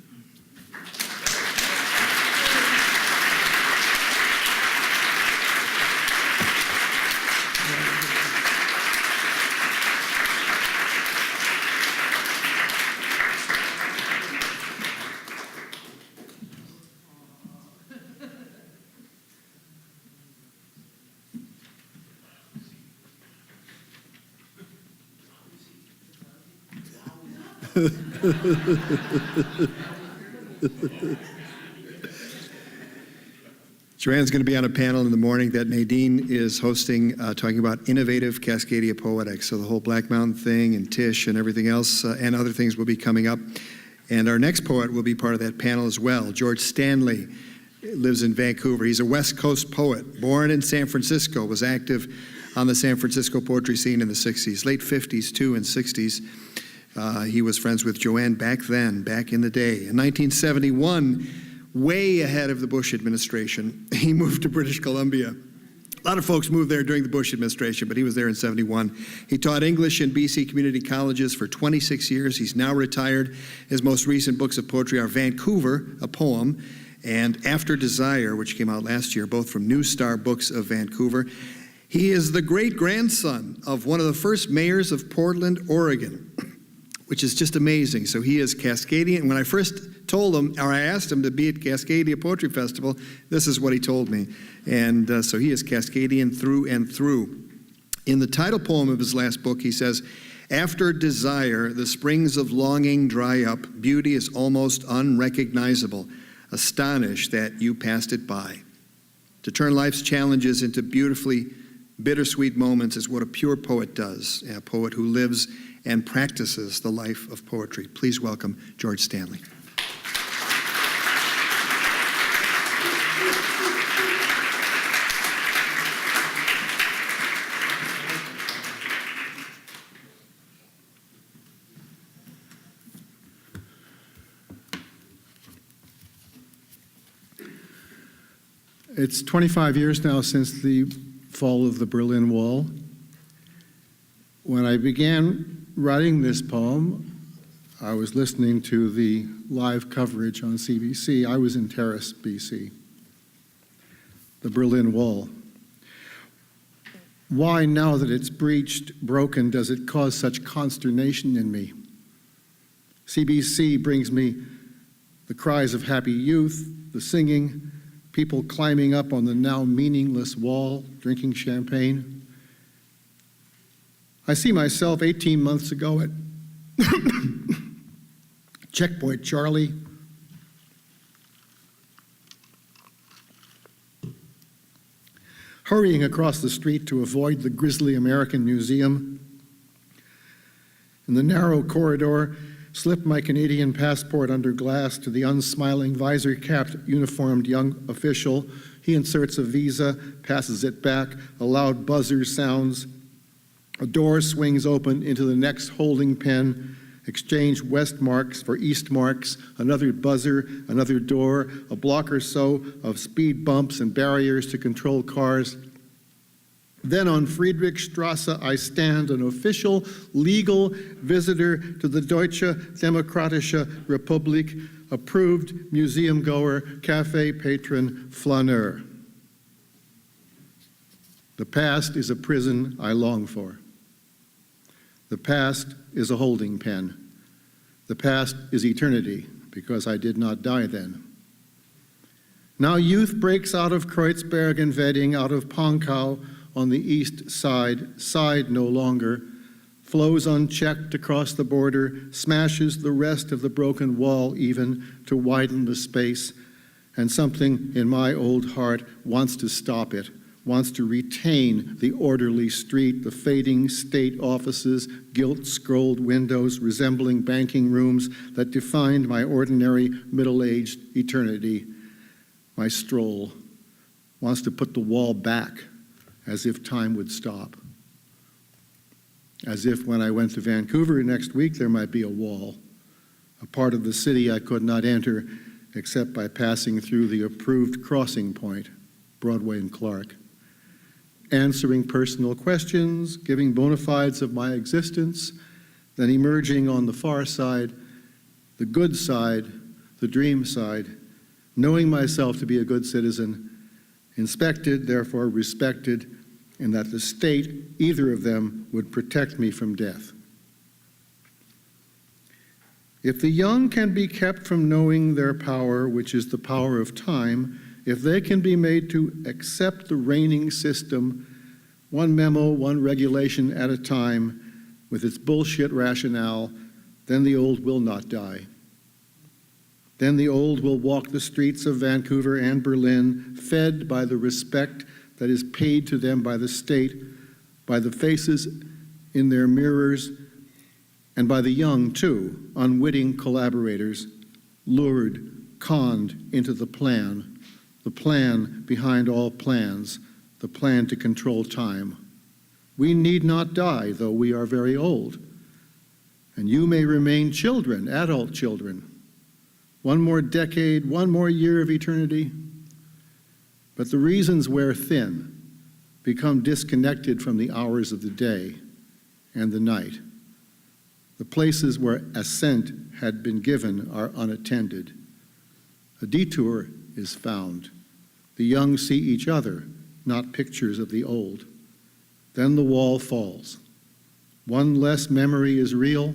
Joanne's going to be on a panel in the morning that Nadine is hosting, talking about innovative Cascadia poetics. So the whole Black Mountain thing and Tish and everything else and other things will be coming up. And our next poet will be part of that panel as well. George Stanley lives in Vancouver. He's a West Coast poet, born in San Francisco, was active on the San Francisco poetry scene in the 60s, late 50s too, and 60s. He was friends with Joanne back then, back in the day. In 1971, way ahead of the Bush administration, he moved to British Columbia. A lot of folks moved there during the Bush administration, but he was there in 71. He taught English in BC community colleges for 26 years. He's now retired. His most recent books of poetry are Vancouver, a poem, and After Desire, which came out last year, both from New Star Books of Vancouver. He is the great-grandson of one of the first mayors of Portland, Oregon, which is just amazing. So he is Cascadian. When I first told him, or I asked him to be at Cascadia Poetry Festival, this is what he told me. And so he is Cascadian through and through. In the title poem of his last book, he says, after desire, the springs of longing dry up. Beauty is almost unrecognizable. Astonished that you passed it by. To turn life's challenges into beautifully bittersweet moments is what a pure poet does, a poet who lives and practices the life of poetry. Please welcome George Stanley. It's 25 years now since the fall of the Berlin Wall. When I began writing this poem, I was listening to the live coverage on CBC. I was in Terrace, BC. The Berlin Wall. Why, now that it's breached, broken, does it cause such consternation in me? CBC brings me the cries of happy youth, the singing, people climbing up on the now meaningless wall, drinking champagne. I see myself 18 months ago at Checkpoint Charlie. Hurrying across the street to avoid the grisly American Museum. In the narrow corridor, slipped my Canadian passport under glass to the unsmiling, visor-capped, uniformed young official. He inserts a visa, passes it back, a loud buzzer sounds. A door swings open into the next holding pen. Exchange west marks for east marks, another buzzer, another door, a block or so of speed bumps and barriers to control cars. Then on Friedrichstrasse, I stand, an official, legal visitor to the Deutsche Demokratische Republik, approved museum goer, cafe patron, flaneur. The past is a prison I long for. The past is a holding pen. The past is eternity, because I did not die then. Now youth breaks out of Kreuzberg and Wedding, out of Pankau on the east side no longer, flows unchecked across the border, smashes the rest of the broken wall even to widen the space, and something in my old heart wants to stop it, wants to retain the orderly street, the fading state offices, gilt-scrolled windows resembling banking rooms that defined my ordinary middle-aged eternity. My stroll wants to put the wall back as if time would stop. As if when I went to Vancouver next week, there might be a wall, a part of the city I could not enter except by passing through the approved crossing point, Broadway and Clark. Answering personal questions, giving bona fides of my existence, then emerging on the far side, the good side, the dream side, knowing myself to be a good citizen, inspected, therefore respected, and that the state, either of them, would protect me from death. If the young can be kept from knowing their power, which is the power of time, if they can be made to accept the reigning system, one memo, one regulation at a time, with its bullshit rationale, then the old will not die. Then the old will walk the streets of Vancouver and Berlin, fed by the respect that is paid to them by the state, by the faces in their mirrors, and by the young, too, unwitting collaborators, lured, conned into the plan behind all plans, the plan to control time. We need not die, though we are very old. And you may remain children, adult children. One more decade, one more year of eternity. But the reasons wear thin, become disconnected from the hours of the day and the night. The places where assent had been given are unattended. A detour is found. The young see each other, not pictures of the old. Then the wall falls. One less memory is real,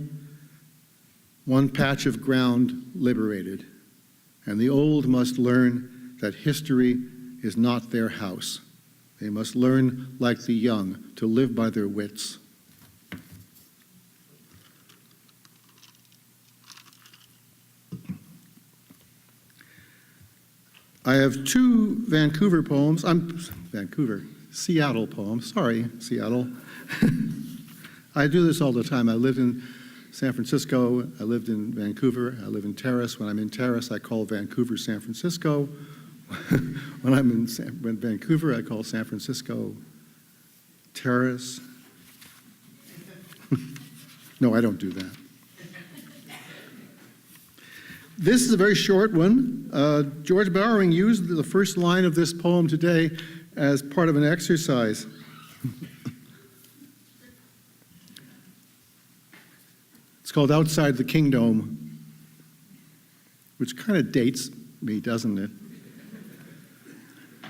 one patch of ground liberated. And the old must learn that history is not their house. They must learn, like the young, to live by their wits. I have two Vancouver poems. Seattle poems. Sorry, Seattle. I do this all the time. I lived in San Francisco. I lived in Vancouver. I live in Terrace. When I'm in Terrace, I call Vancouver San Francisco. When I'm in Vancouver, I call San Francisco Terrace. No, I don't do that. This is a very short one. George Bowering used the first line of this poem today as part of an exercise. It's called Outside the Kingdom, which kind of dates me, doesn't it?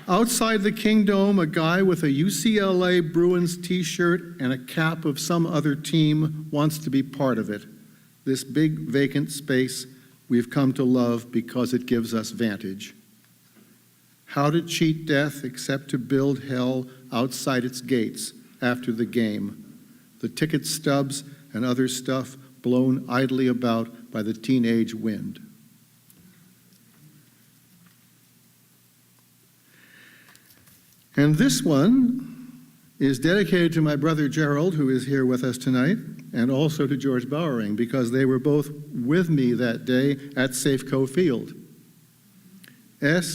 Outside the Kingdom, a guy with a UCLA Bruins t-shirt and a cap of some other team wants to be part of it. This big vacant space we've come to love because it gives us vantage. How to cheat death except to build hell outside its gates after the game. The ticket stubs and other stuff blown idly about by the teenage wind. And this one is dedicated to my brother Gerald, who is here with us tonight, and also to George Bowering, because they were both with me that day at Safeco Field. SAFECO.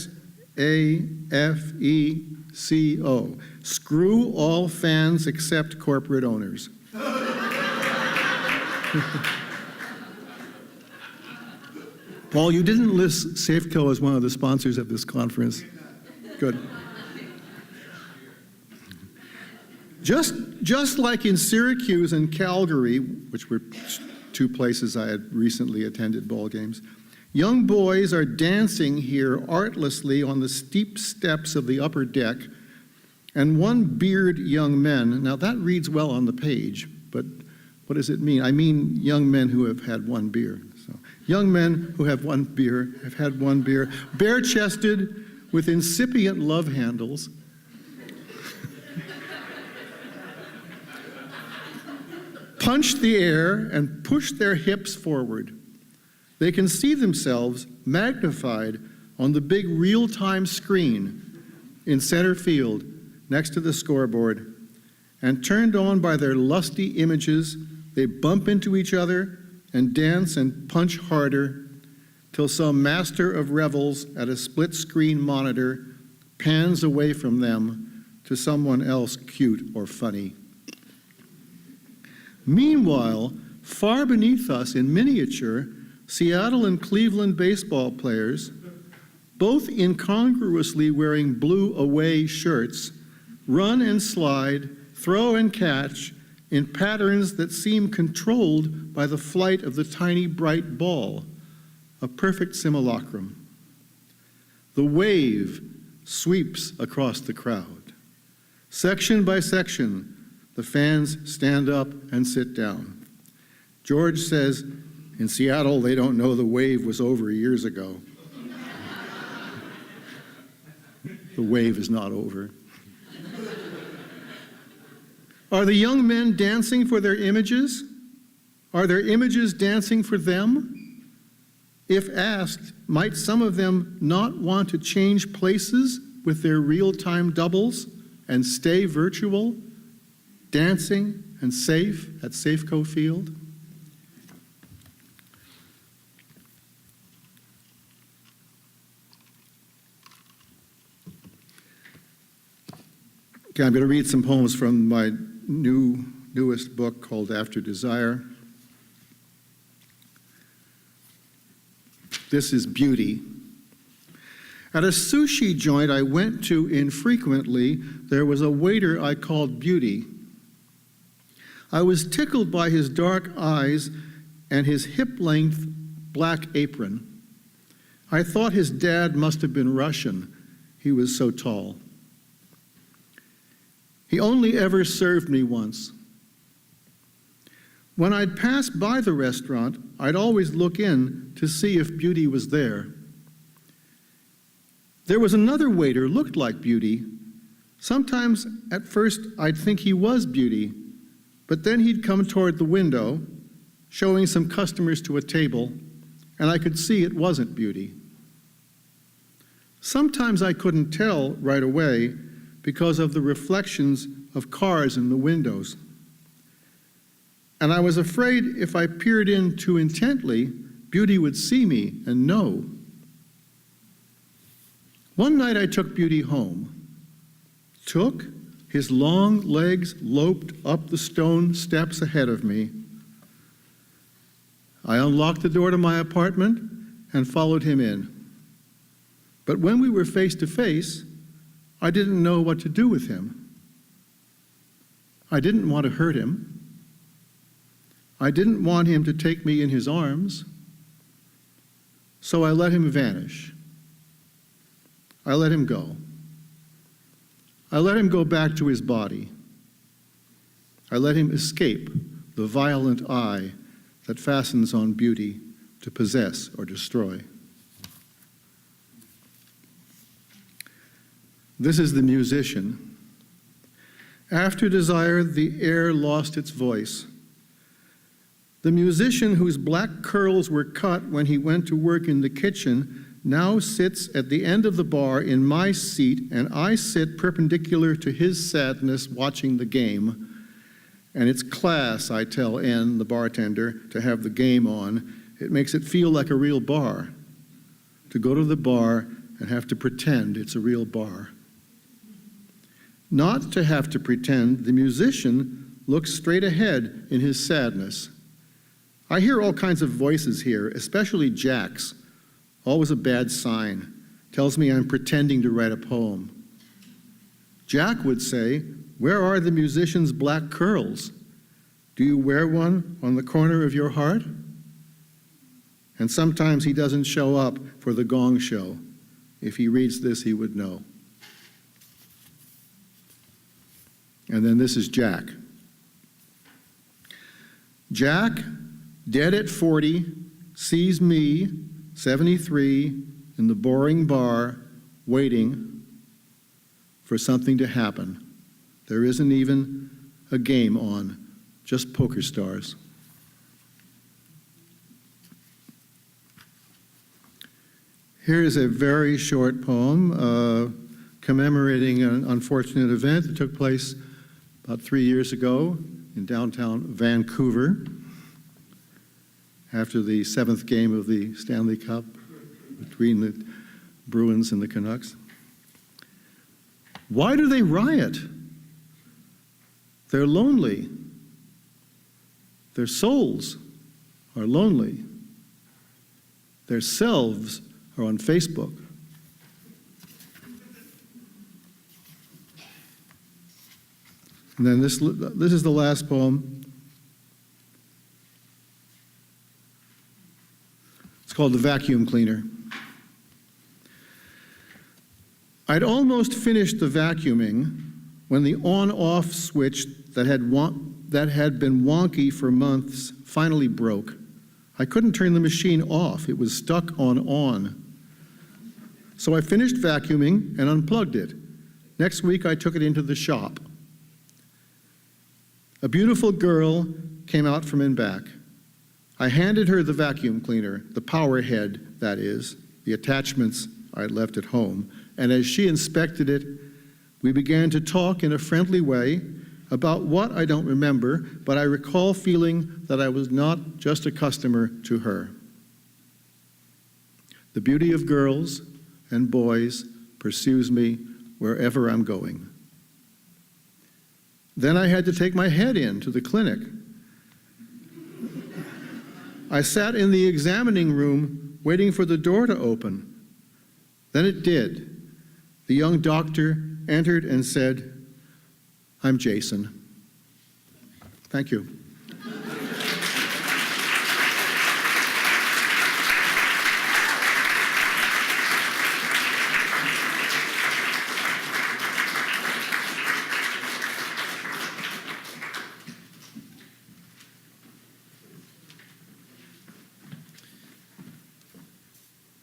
Screw all fans except corporate owners. Paul, you didn't list Safeco as one of the sponsors of this conference. Good. Just like in Syracuse and Calgary, which were two places I had recently attended ball games, young boys are dancing here artlessly on the steep steps of the upper deck, and one-beard young men, now that reads well on the page, but what does it mean? I mean young men who have had one beer. So, young men who have had one beer, bare-chested with incipient love handles, punch the air and push their hips forward. They can see themselves magnified on the big real-time screen in center field next to the scoreboard, and turned on by their lusty images, they bump into each other and dance and punch harder till some master of revels at a split-screen monitor pans away from them to someone else cute or funny. Meanwhile, far beneath us in miniature, Seattle and Cleveland baseball players, both incongruously wearing blue away shirts, run and slide, throw and catch in patterns that seem controlled by the flight of the tiny bright ball, a perfect simulacrum. The wave sweeps across the crowd. Section by section, the fans stand up and sit down. George says, in Seattle, they don't know the wave was over years ago. The wave is not over. Are the young men dancing for their images? Are their images dancing for them? If asked, might some of them not want to change places with their real-time doubles and stay virtual, dancing and safe at Safeco Field? Okay, I'm going to read some poems from my newest book called After Desire. This is Beauty. At a sushi joint I went to infrequently, there was a waiter I called Beauty. I was tickled by his dark eyes and his hip-length black apron. I thought his dad must have been Russian. He was so tall. He only ever served me once. When I'd pass by the restaurant, I'd always look in to see if Beauty was there. There was another waiter looked like Beauty. Sometimes at first I'd think he was Beauty, but then he'd come toward the window, showing some customers to a table, and I could see it wasn't Beauty. Sometimes I couldn't tell right away because of the reflections of cars in the windows. And I was afraid if I peered in too intently, Beauty would see me and know. One night I took Beauty home. His long legs loped up the stone steps ahead of me. I unlocked the door to my apartment
and followed him in. But when we were face to face, I didn't know what to do with him. I didn't want to hurt him. I didn't want him to take me in his arms. So I let him vanish. I let him go. I let him go back to his body. I let him escape the violent eye that fastens on beauty to possess or destroy. This is the musician. After desire, the air lost its voice. The musician whose black curls were cut when he went to work in the kitchen now sits at the end of the bar in my seat, and I sit perpendicular to his sadness watching the game. And it's class, I tell N, the bartender, to have the game on. It makes it feel like a real bar, to go to the bar and have to pretend it's a real bar. Not to have to pretend, the musician looks straight ahead in his sadness. I hear all kinds of voices here, especially Jack's. Always a bad sign. Tells me I'm pretending to write a poem. Jack would say, "Where are the musician's black curls? Do you wear one on the corner of your heart?" And sometimes he doesn't show up for the gong show. If he reads this, he would know. And then this is Jack. Jack, dead at 40, sees me, 73, in the Bowering bar, waiting for something to happen. There isn't even a game on, just poker stars. Here is a very short poem commemorating an unfortunate event that took place about 3 years ago in downtown Vancouver after the 7th game of the Stanley Cup between the Bruins and the Canucks. Why do they riot? They're lonely. Their souls are lonely. Their selves are on Facebook. And then this is the last poem. It's called The Vacuum Cleaner. I'd almost finished the vacuuming when the on-off switch that had been wonky for months finally broke. I couldn't turn the machine off. It was stuck on. So I finished vacuuming and unplugged it. Next week, I took it into the shop. A beautiful girl came out from in back. I handed her the vacuum cleaner, the power head, that is, the attachments I had left at home, and as she inspected it, we began to talk in a friendly way about what I don't remember, but I recall feeling that I was not just a customer to her. The beauty of girls and boys pursues me wherever I'm going. Then I had to take my head in to the clinic. I sat in the examining room waiting for the door to open. Then it did. The young doctor entered and said, "I'm Jason." Thank you.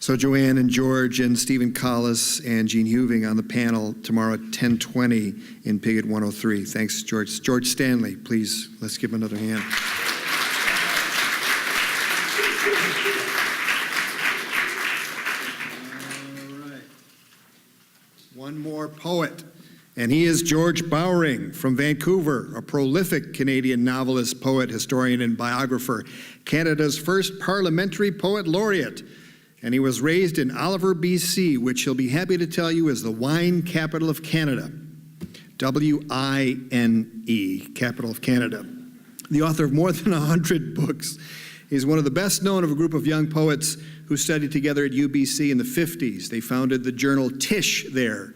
So Joanne and George and Stephen Collis and Gene Huving on the panel tomorrow at 10:20 in Pigot 103. Thanks, George. George Stanley, please, let's give him another hand. All right. One more poet, and he is George Bowering from Vancouver, a prolific Canadian novelist, poet, historian, and biographer, Canada's first parliamentary poet laureate. And he was raised in Oliver, BC, which he'll be happy to tell you is the wine capital of Canada. W-I-N-E, capital of Canada. The author of more than 100 books. He's one of the best known of a group of young poets who studied together at UBC in the 50s. They founded the journal Tish there.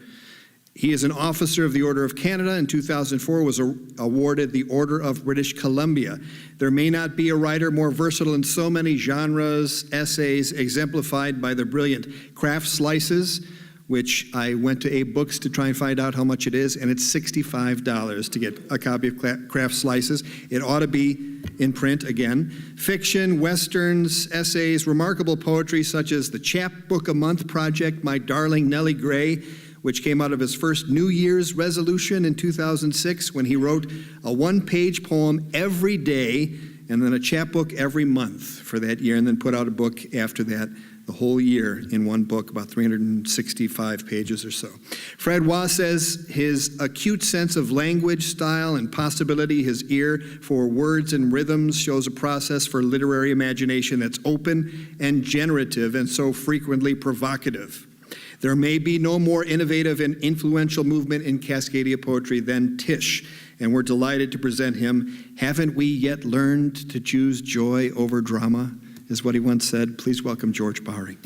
He is an officer of the Order of Canada. In 2004, was awarded the Order of British Columbia. There may not be a writer more versatile in so many genres, essays, exemplified by the brilliant Craft Slices, which I went to Abe Books to try and find out how much it is, and it's $65 to get a copy of Craft Slices. It ought to be in print again. Fiction, westerns, essays, remarkable poetry such as the Chapbook a Month Project, My Darling Nellie Gray, which came out of his first New Year's resolution in 2006 when he wrote a one-page poem every day and then a chapbook every month for that year, and then put out a book after that, the whole year in one book, about 365 pages or so. Fred Waugh says his acute sense of language, style, and possibility, his ear for words and rhythms, shows a process for literary imagination that's open and generative and so frequently provocative. There may be no more innovative and influential movement in Cascadia poetry than Tish, and we're delighted to present him. Haven't we yet learned to choose joy over drama, is what he once said. Please welcome George Bowering.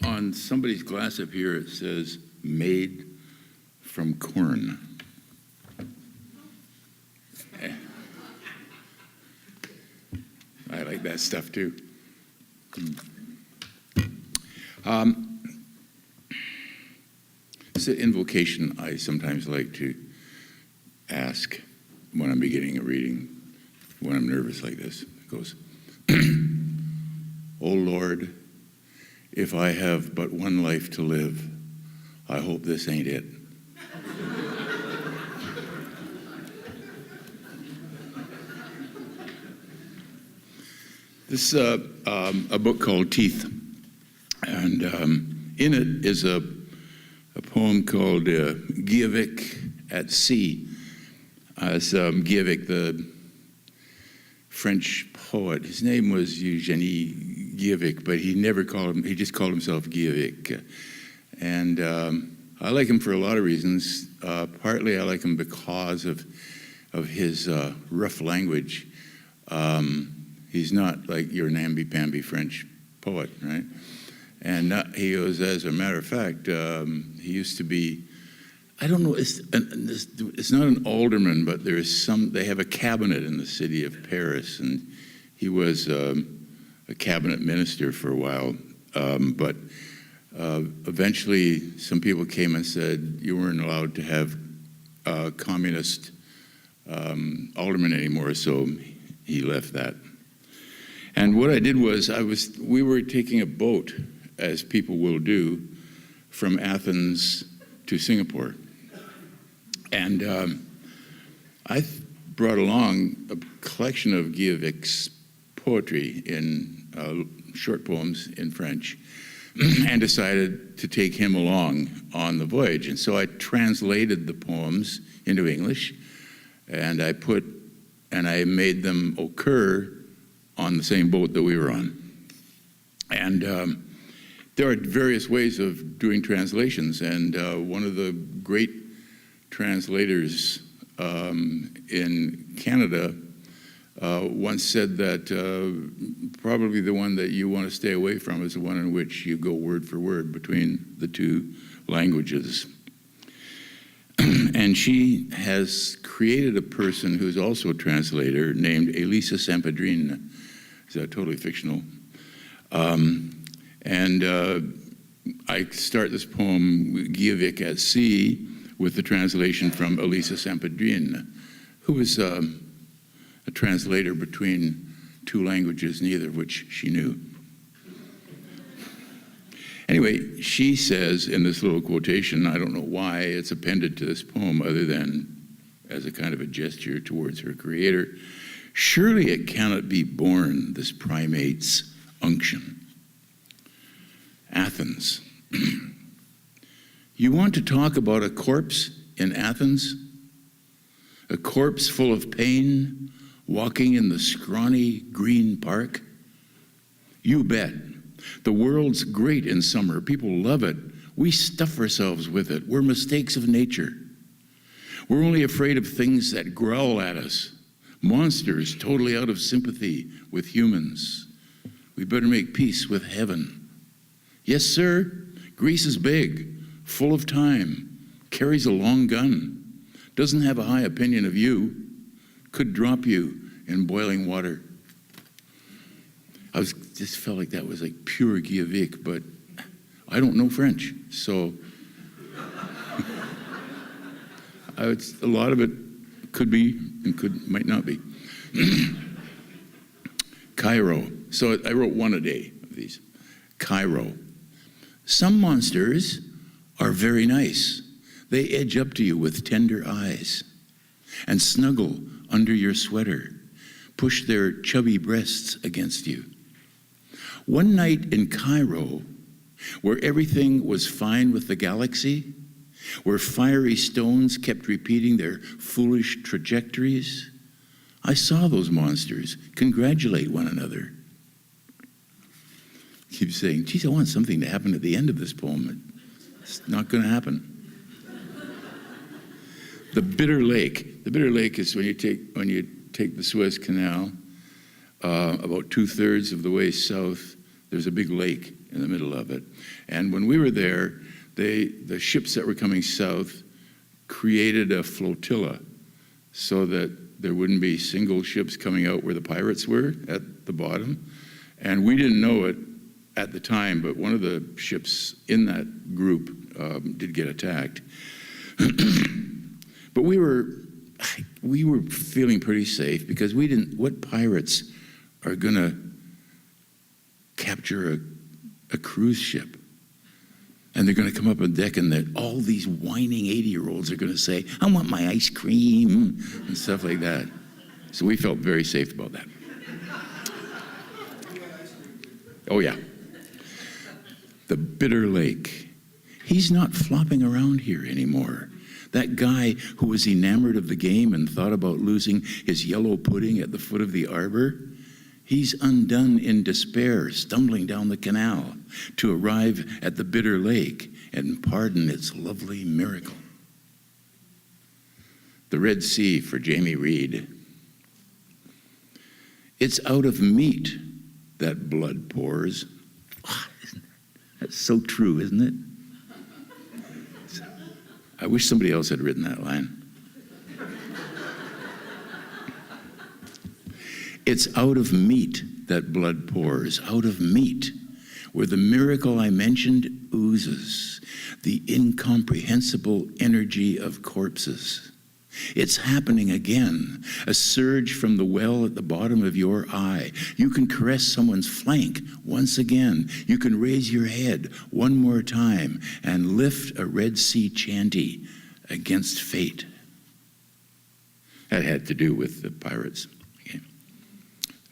On somebody's glass up here, it says, made from corn. I like that stuff too. It's an invocation I sometimes like to ask when I'm beginning a reading, when I'm nervous like this. It goes, O Lord, if I have but one life to live, I hope this ain't it. This is a book called Teeth, and in it is a poem called Gyavik at Sea. It's Gyavik, the French poet. His name was Eugenie Gyavik, but he just called himself Gyavik. And I like him for a lot of reasons. Partly I like him because of his rough language. He's not like your namby-pamby French poet, right? And he goes, as a matter of fact, he used to be, I don't know, it's not an alderman, but they have a cabinet in the city of Paris, and he was a cabinet minister for a while. But eventually some people came and said you weren't allowed to have communist alderman anymore, so he left that. And what I did was, we were taking a boat, as people will do, from Athens to Singapore. And I brought along a collection of Gyavik's poetry in short poems in French, and decided to take him along on the voyage. And so I translated the poems into English, and I made them occur on the same boat that we were on. And there are various ways of doing translations, and one of the great translators in Canada once said that probably the one that you want to stay away from is the one in which you go word for word between the two languages. And she has created a person who's also a translator named Elisa Sampedrine. Is that totally fictional? And I start this poem, Gyavik at Sea, with the translation from Elisa Sampedrine, who was a translator between two languages, neither of which she knew. Anyway, she says in this little quotation, I don't know why it's appended to this poem other than as a kind of a gesture towards her creator, surely it cannot be born, this primate's unction. Athens. You want to talk about a corpse in Athens? A corpse full of pain, walking in the scrawny green park? You bet. The world's great in summer. People love it. We stuff ourselves with it. We're mistakes of nature. We're only afraid of things that growl at us. Monsters totally out of sympathy with humans. We better make peace with heaven. Yes, sir, Greece is big, full of time, carries a long gun, doesn't have a high opinion of you, could drop you in boiling water. Just felt like that was like pure Guyavic, but I don't know French, so a lot of it could be and might not be. Cairo. So I wrote one a day of these. Cairo. Some monsters are very nice. They edge up to you with tender eyes and snuggle under your sweater, push their chubby breasts against you. One night in Cairo, where everything was fine with the galaxy, where fiery stones kept repeating their foolish trajectories, I saw those monsters congratulate one another. Keep saying, geez, I want something to happen at the end of this poem. It's not going to happen. The Bitter Lake. The Bitter Lake is when you take the Suez Canal, about 2/3 of the way south, there's a big lake in the middle of it. And when we were there, the ships that were coming south created a flotilla so that there wouldn't be single ships coming out where the pirates were at the bottom. And we didn't know it at the time, but one of the ships in that group did get attacked. But we were feeling pretty safe because what pirates are going to capture a cruise ship? And they're going to come up on deck and all these whining 80-year-olds are going to say, I want my ice cream, and stuff like that. So we felt very safe about that. Oh, yeah. The Bitter Lake. He's not flopping around here anymore. That guy who was enamored of the game and thought about losing his yellow pudding at the foot of the arbor, he's undone in despair, stumbling down the canal to arrive at the Bitter Lake and pardon its lovely miracle. The Red Sea for Jamie Reed. It's out of meat that blood pours. Oh, that's so true, isn't it? I wish somebody else had written that line. It's out of meat that blood pours, out of meat, where the miracle I mentioned oozes, the incomprehensible energy of corpses. It's happening again, a surge from the well at the bottom of your eye. You can caress someone's flank once again. You can raise your head one more time and lift a Red Sea chanty against fate. That had to do with the pirates. Okay.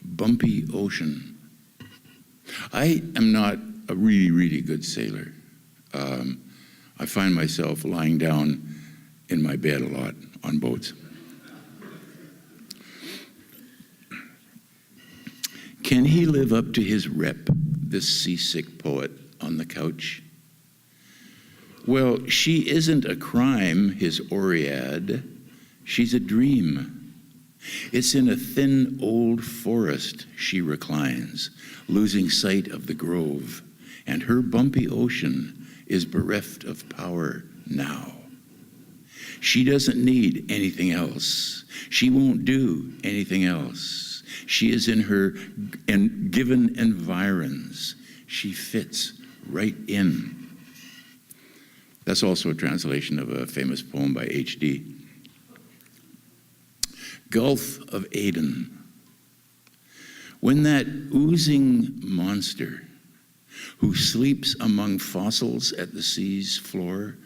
Bumpy ocean. I am not a really, really good sailor. I find myself lying down in my bed a lot on boats. Can he live up to his rep, this seasick poet on the couch? Well, she isn't a crime, his Oread. She's a dream. It's in a thin old forest she reclines, losing sight of the grove, and her bumpy ocean is bereft of power now. She doesn't need anything else. She won't do anything else. She is in her given environs. She fits right in. That's also a translation of a famous poem by H.D. Gulf of Aden. When that oozing monster who sleeps among fossils at the sea's floor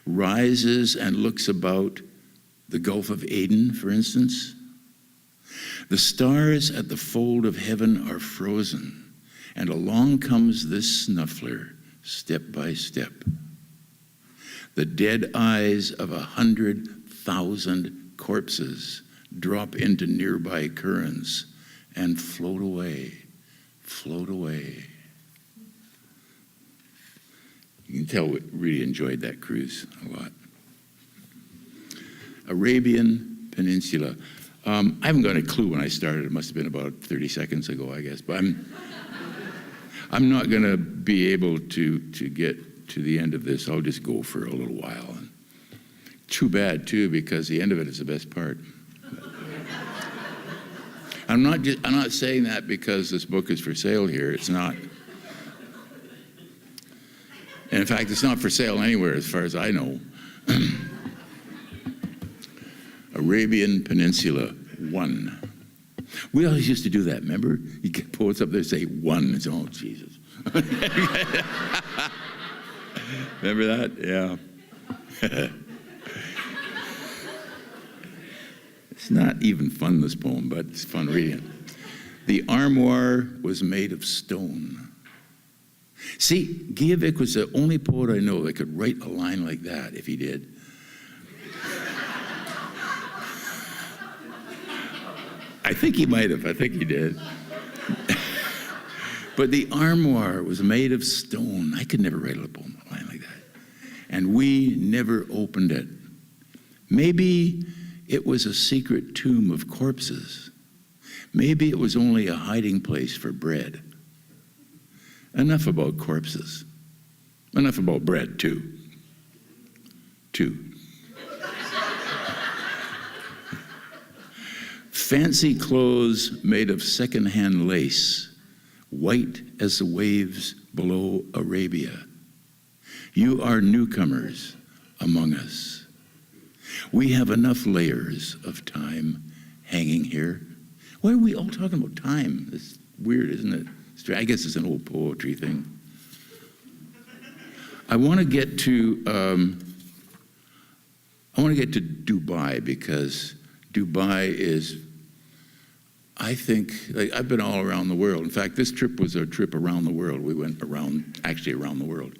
rises and looks about, the Gulf of Aden, for instance, the stars at the fold of heaven are frozen, and along comes this snuffler, step by step. The dead eyes of 100,000 corpses drop into nearby currents and float away, float away. You can tell we really enjoyed that cruise a lot. Arabian Peninsula. I haven't got a clue when I started. It must have been about 30 seconds ago, I guess. But I'm not going to be able to get to the end of this. I'll just go for a little while. And too bad, too, because the end of it is the best part. I'm not saying that because this book is for sale here. It's not. And in fact, it's not for sale anywhere as far as I know. Arabian Peninsula, 1. We always used to do that, remember? You get poets up there say 1. It's, oh, Jesus. Remember that? Yeah. It's not even fun, this poem, but it's fun reading it. The armoire was made of stone. See, Gievic was the only poet I know that could write a line like that if he did. I think he might have. I think he did. But the armoire was made of stone. I could never write a poem line like that. And we never opened it. Maybe it was a secret tomb of corpses. Maybe it was only a hiding place for bread. Enough about corpses. Enough about bread, too. Fancy clothes made of second-hand lace, white as the waves below Arabia. You are newcomers among us. We have enough layers of time hanging here. Why are we all talking about time? It's weird, isn't it? I guess it's an old poetry thing. I want to get to Dubai, because Dubai is, I think, like, I've been all around the world. In fact, this trip was a trip around the world. We went around the world.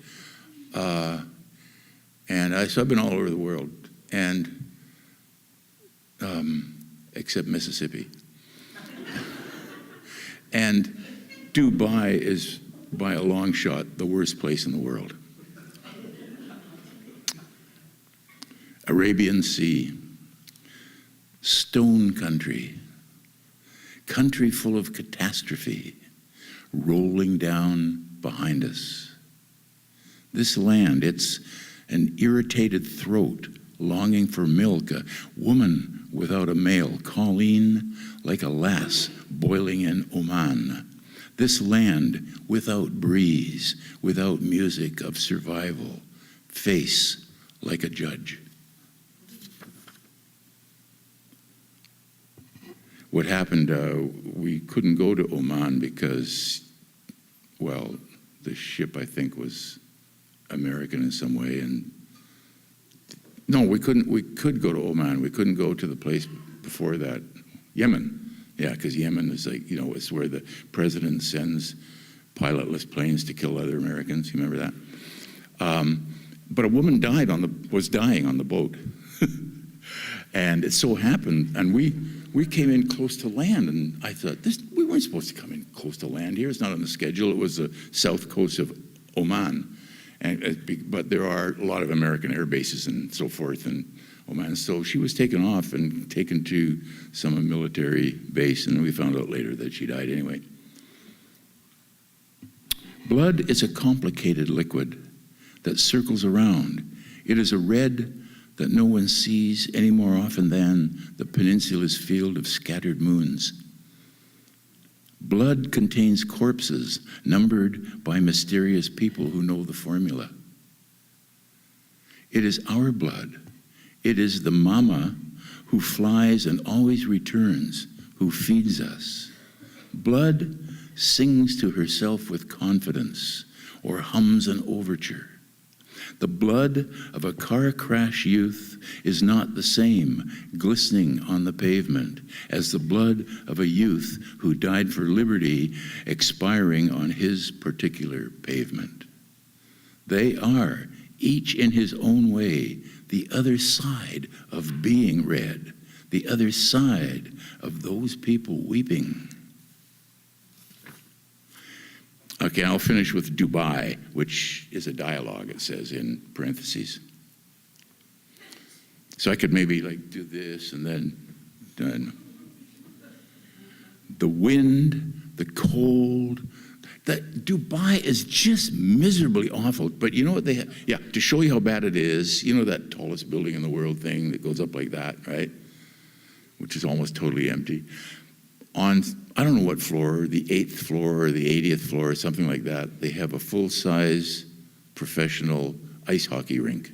So I've been all over the world, and except Mississippi. And Dubai is, by a long shot, the worst place in the world. Arabian Sea, stone country, country full of catastrophe, rolling down behind us. This land, it's an irritated throat longing for milk, a woman without a male, Colleen like a lass boiling in Oman. This land without breeze, without music of survival, face like a judge. What happened, we couldn't go to Oman because, well, the ship, I think, was American in some way, and no, we could go to Oman. We couldn't go to the place before that, Yemen. Yeah, because Yemen is like, it's where the president sends pilotless planes to kill other Americans. You remember that? But a woman was dying on the boat. And it so happened, and we came in close to land, and I thought, we weren't supposed to come in close to land here. It's not on the schedule. It was the south coast of Oman. But there are a lot of American air bases and so forth in Oman. So she was taken off and taken to some military base, and we found out later that she died anyway. Blood is a complicated liquid that circles around. It is a red that no one sees any more often than the peninsula's field of scattered moons. Blood contains corpses numbered by mysterious people who know the formula. It is our blood. It is the mama who flies and always returns, who feeds us. Blood sings to herself with confidence or hums an overture. The blood of a car crash youth is not the same, glistening on the pavement, as the blood of a youth who died for liberty, expiring on his particular pavement. They are, each in his own way, the other side of being red, the other side of those people weeping. Okay, I'll finish with Dubai, which is a dialogue, it says in parentheses. So I could maybe like do this and then done. The wind, the cold, that Dubai is just miserably awful. But you know what they have? Yeah, to show you how bad it is, you know that tallest building in the world thing that goes up like that, right? Which is almost totally empty. On, I don't know what floor, the 8th floor or the 80th floor or something like that, they have a full-size professional ice hockey rink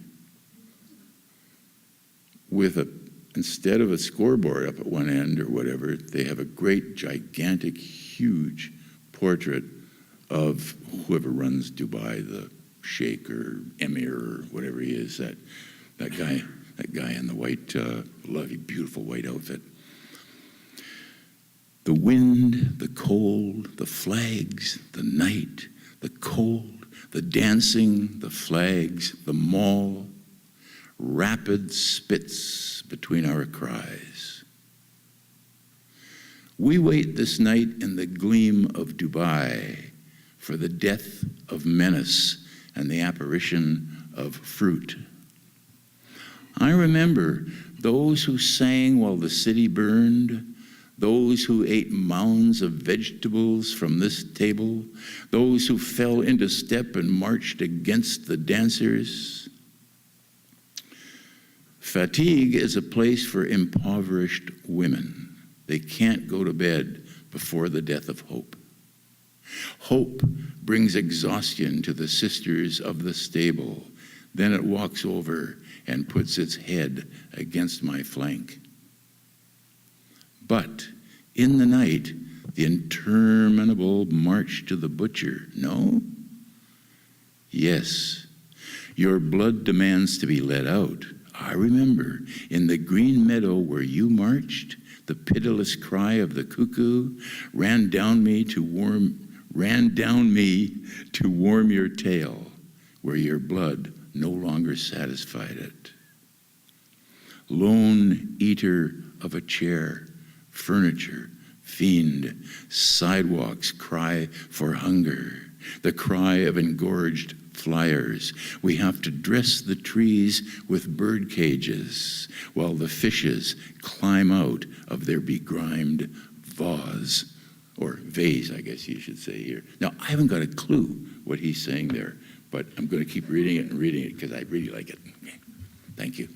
with a, instead of a scoreboard up at one end or whatever, they have a great, gigantic, huge portrait of whoever runs Dubai, the sheikh or emir or whatever he is, that guy in the white, lovely, beautiful white outfit. The wind, the cold, the flags, the night, the cold, the dancing, the flags, the mall, rapid spits between our cries. We wait this night in the gleam of Dubai for the death of menace and the apparition of fruit. I remember those who sang while the city burned, those who ate mounds of vegetables from this table, those who fell into step and marched against the dancers. Fatigue is a place for impoverished women. They can't go to bed before the death of hope. Hope brings exhaustion to the sisters of the stable. Then it walks over and puts its head against my flank. But in the night, the interminable march to the butcher. No? Yes. Your blood demands to be let out. I remember in the green meadow where you marched, the pitiless cry of the cuckoo ran down me to warm your tail, where your blood no longer satisfied it. Lone eater of a chair, furniture, fiend, sidewalks cry for hunger, the cry of engorged flyers. We have to dress the trees with bird cages while the fishes climb out of their begrimed vase, or vase, I guess you should say here. Now, I haven't got a clue what he's saying there, but I'm going to keep reading it and reading it because I really like it. Thank you.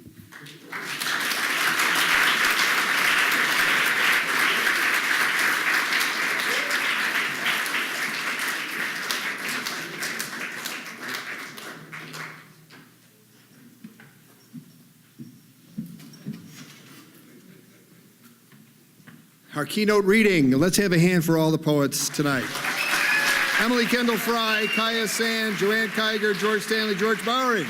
Our keynote reading. Let's have a hand for all the poets tonight. Emily Kendal Frey, Kaia Sand, Joanne Kyger, George Stanley, George Bowering.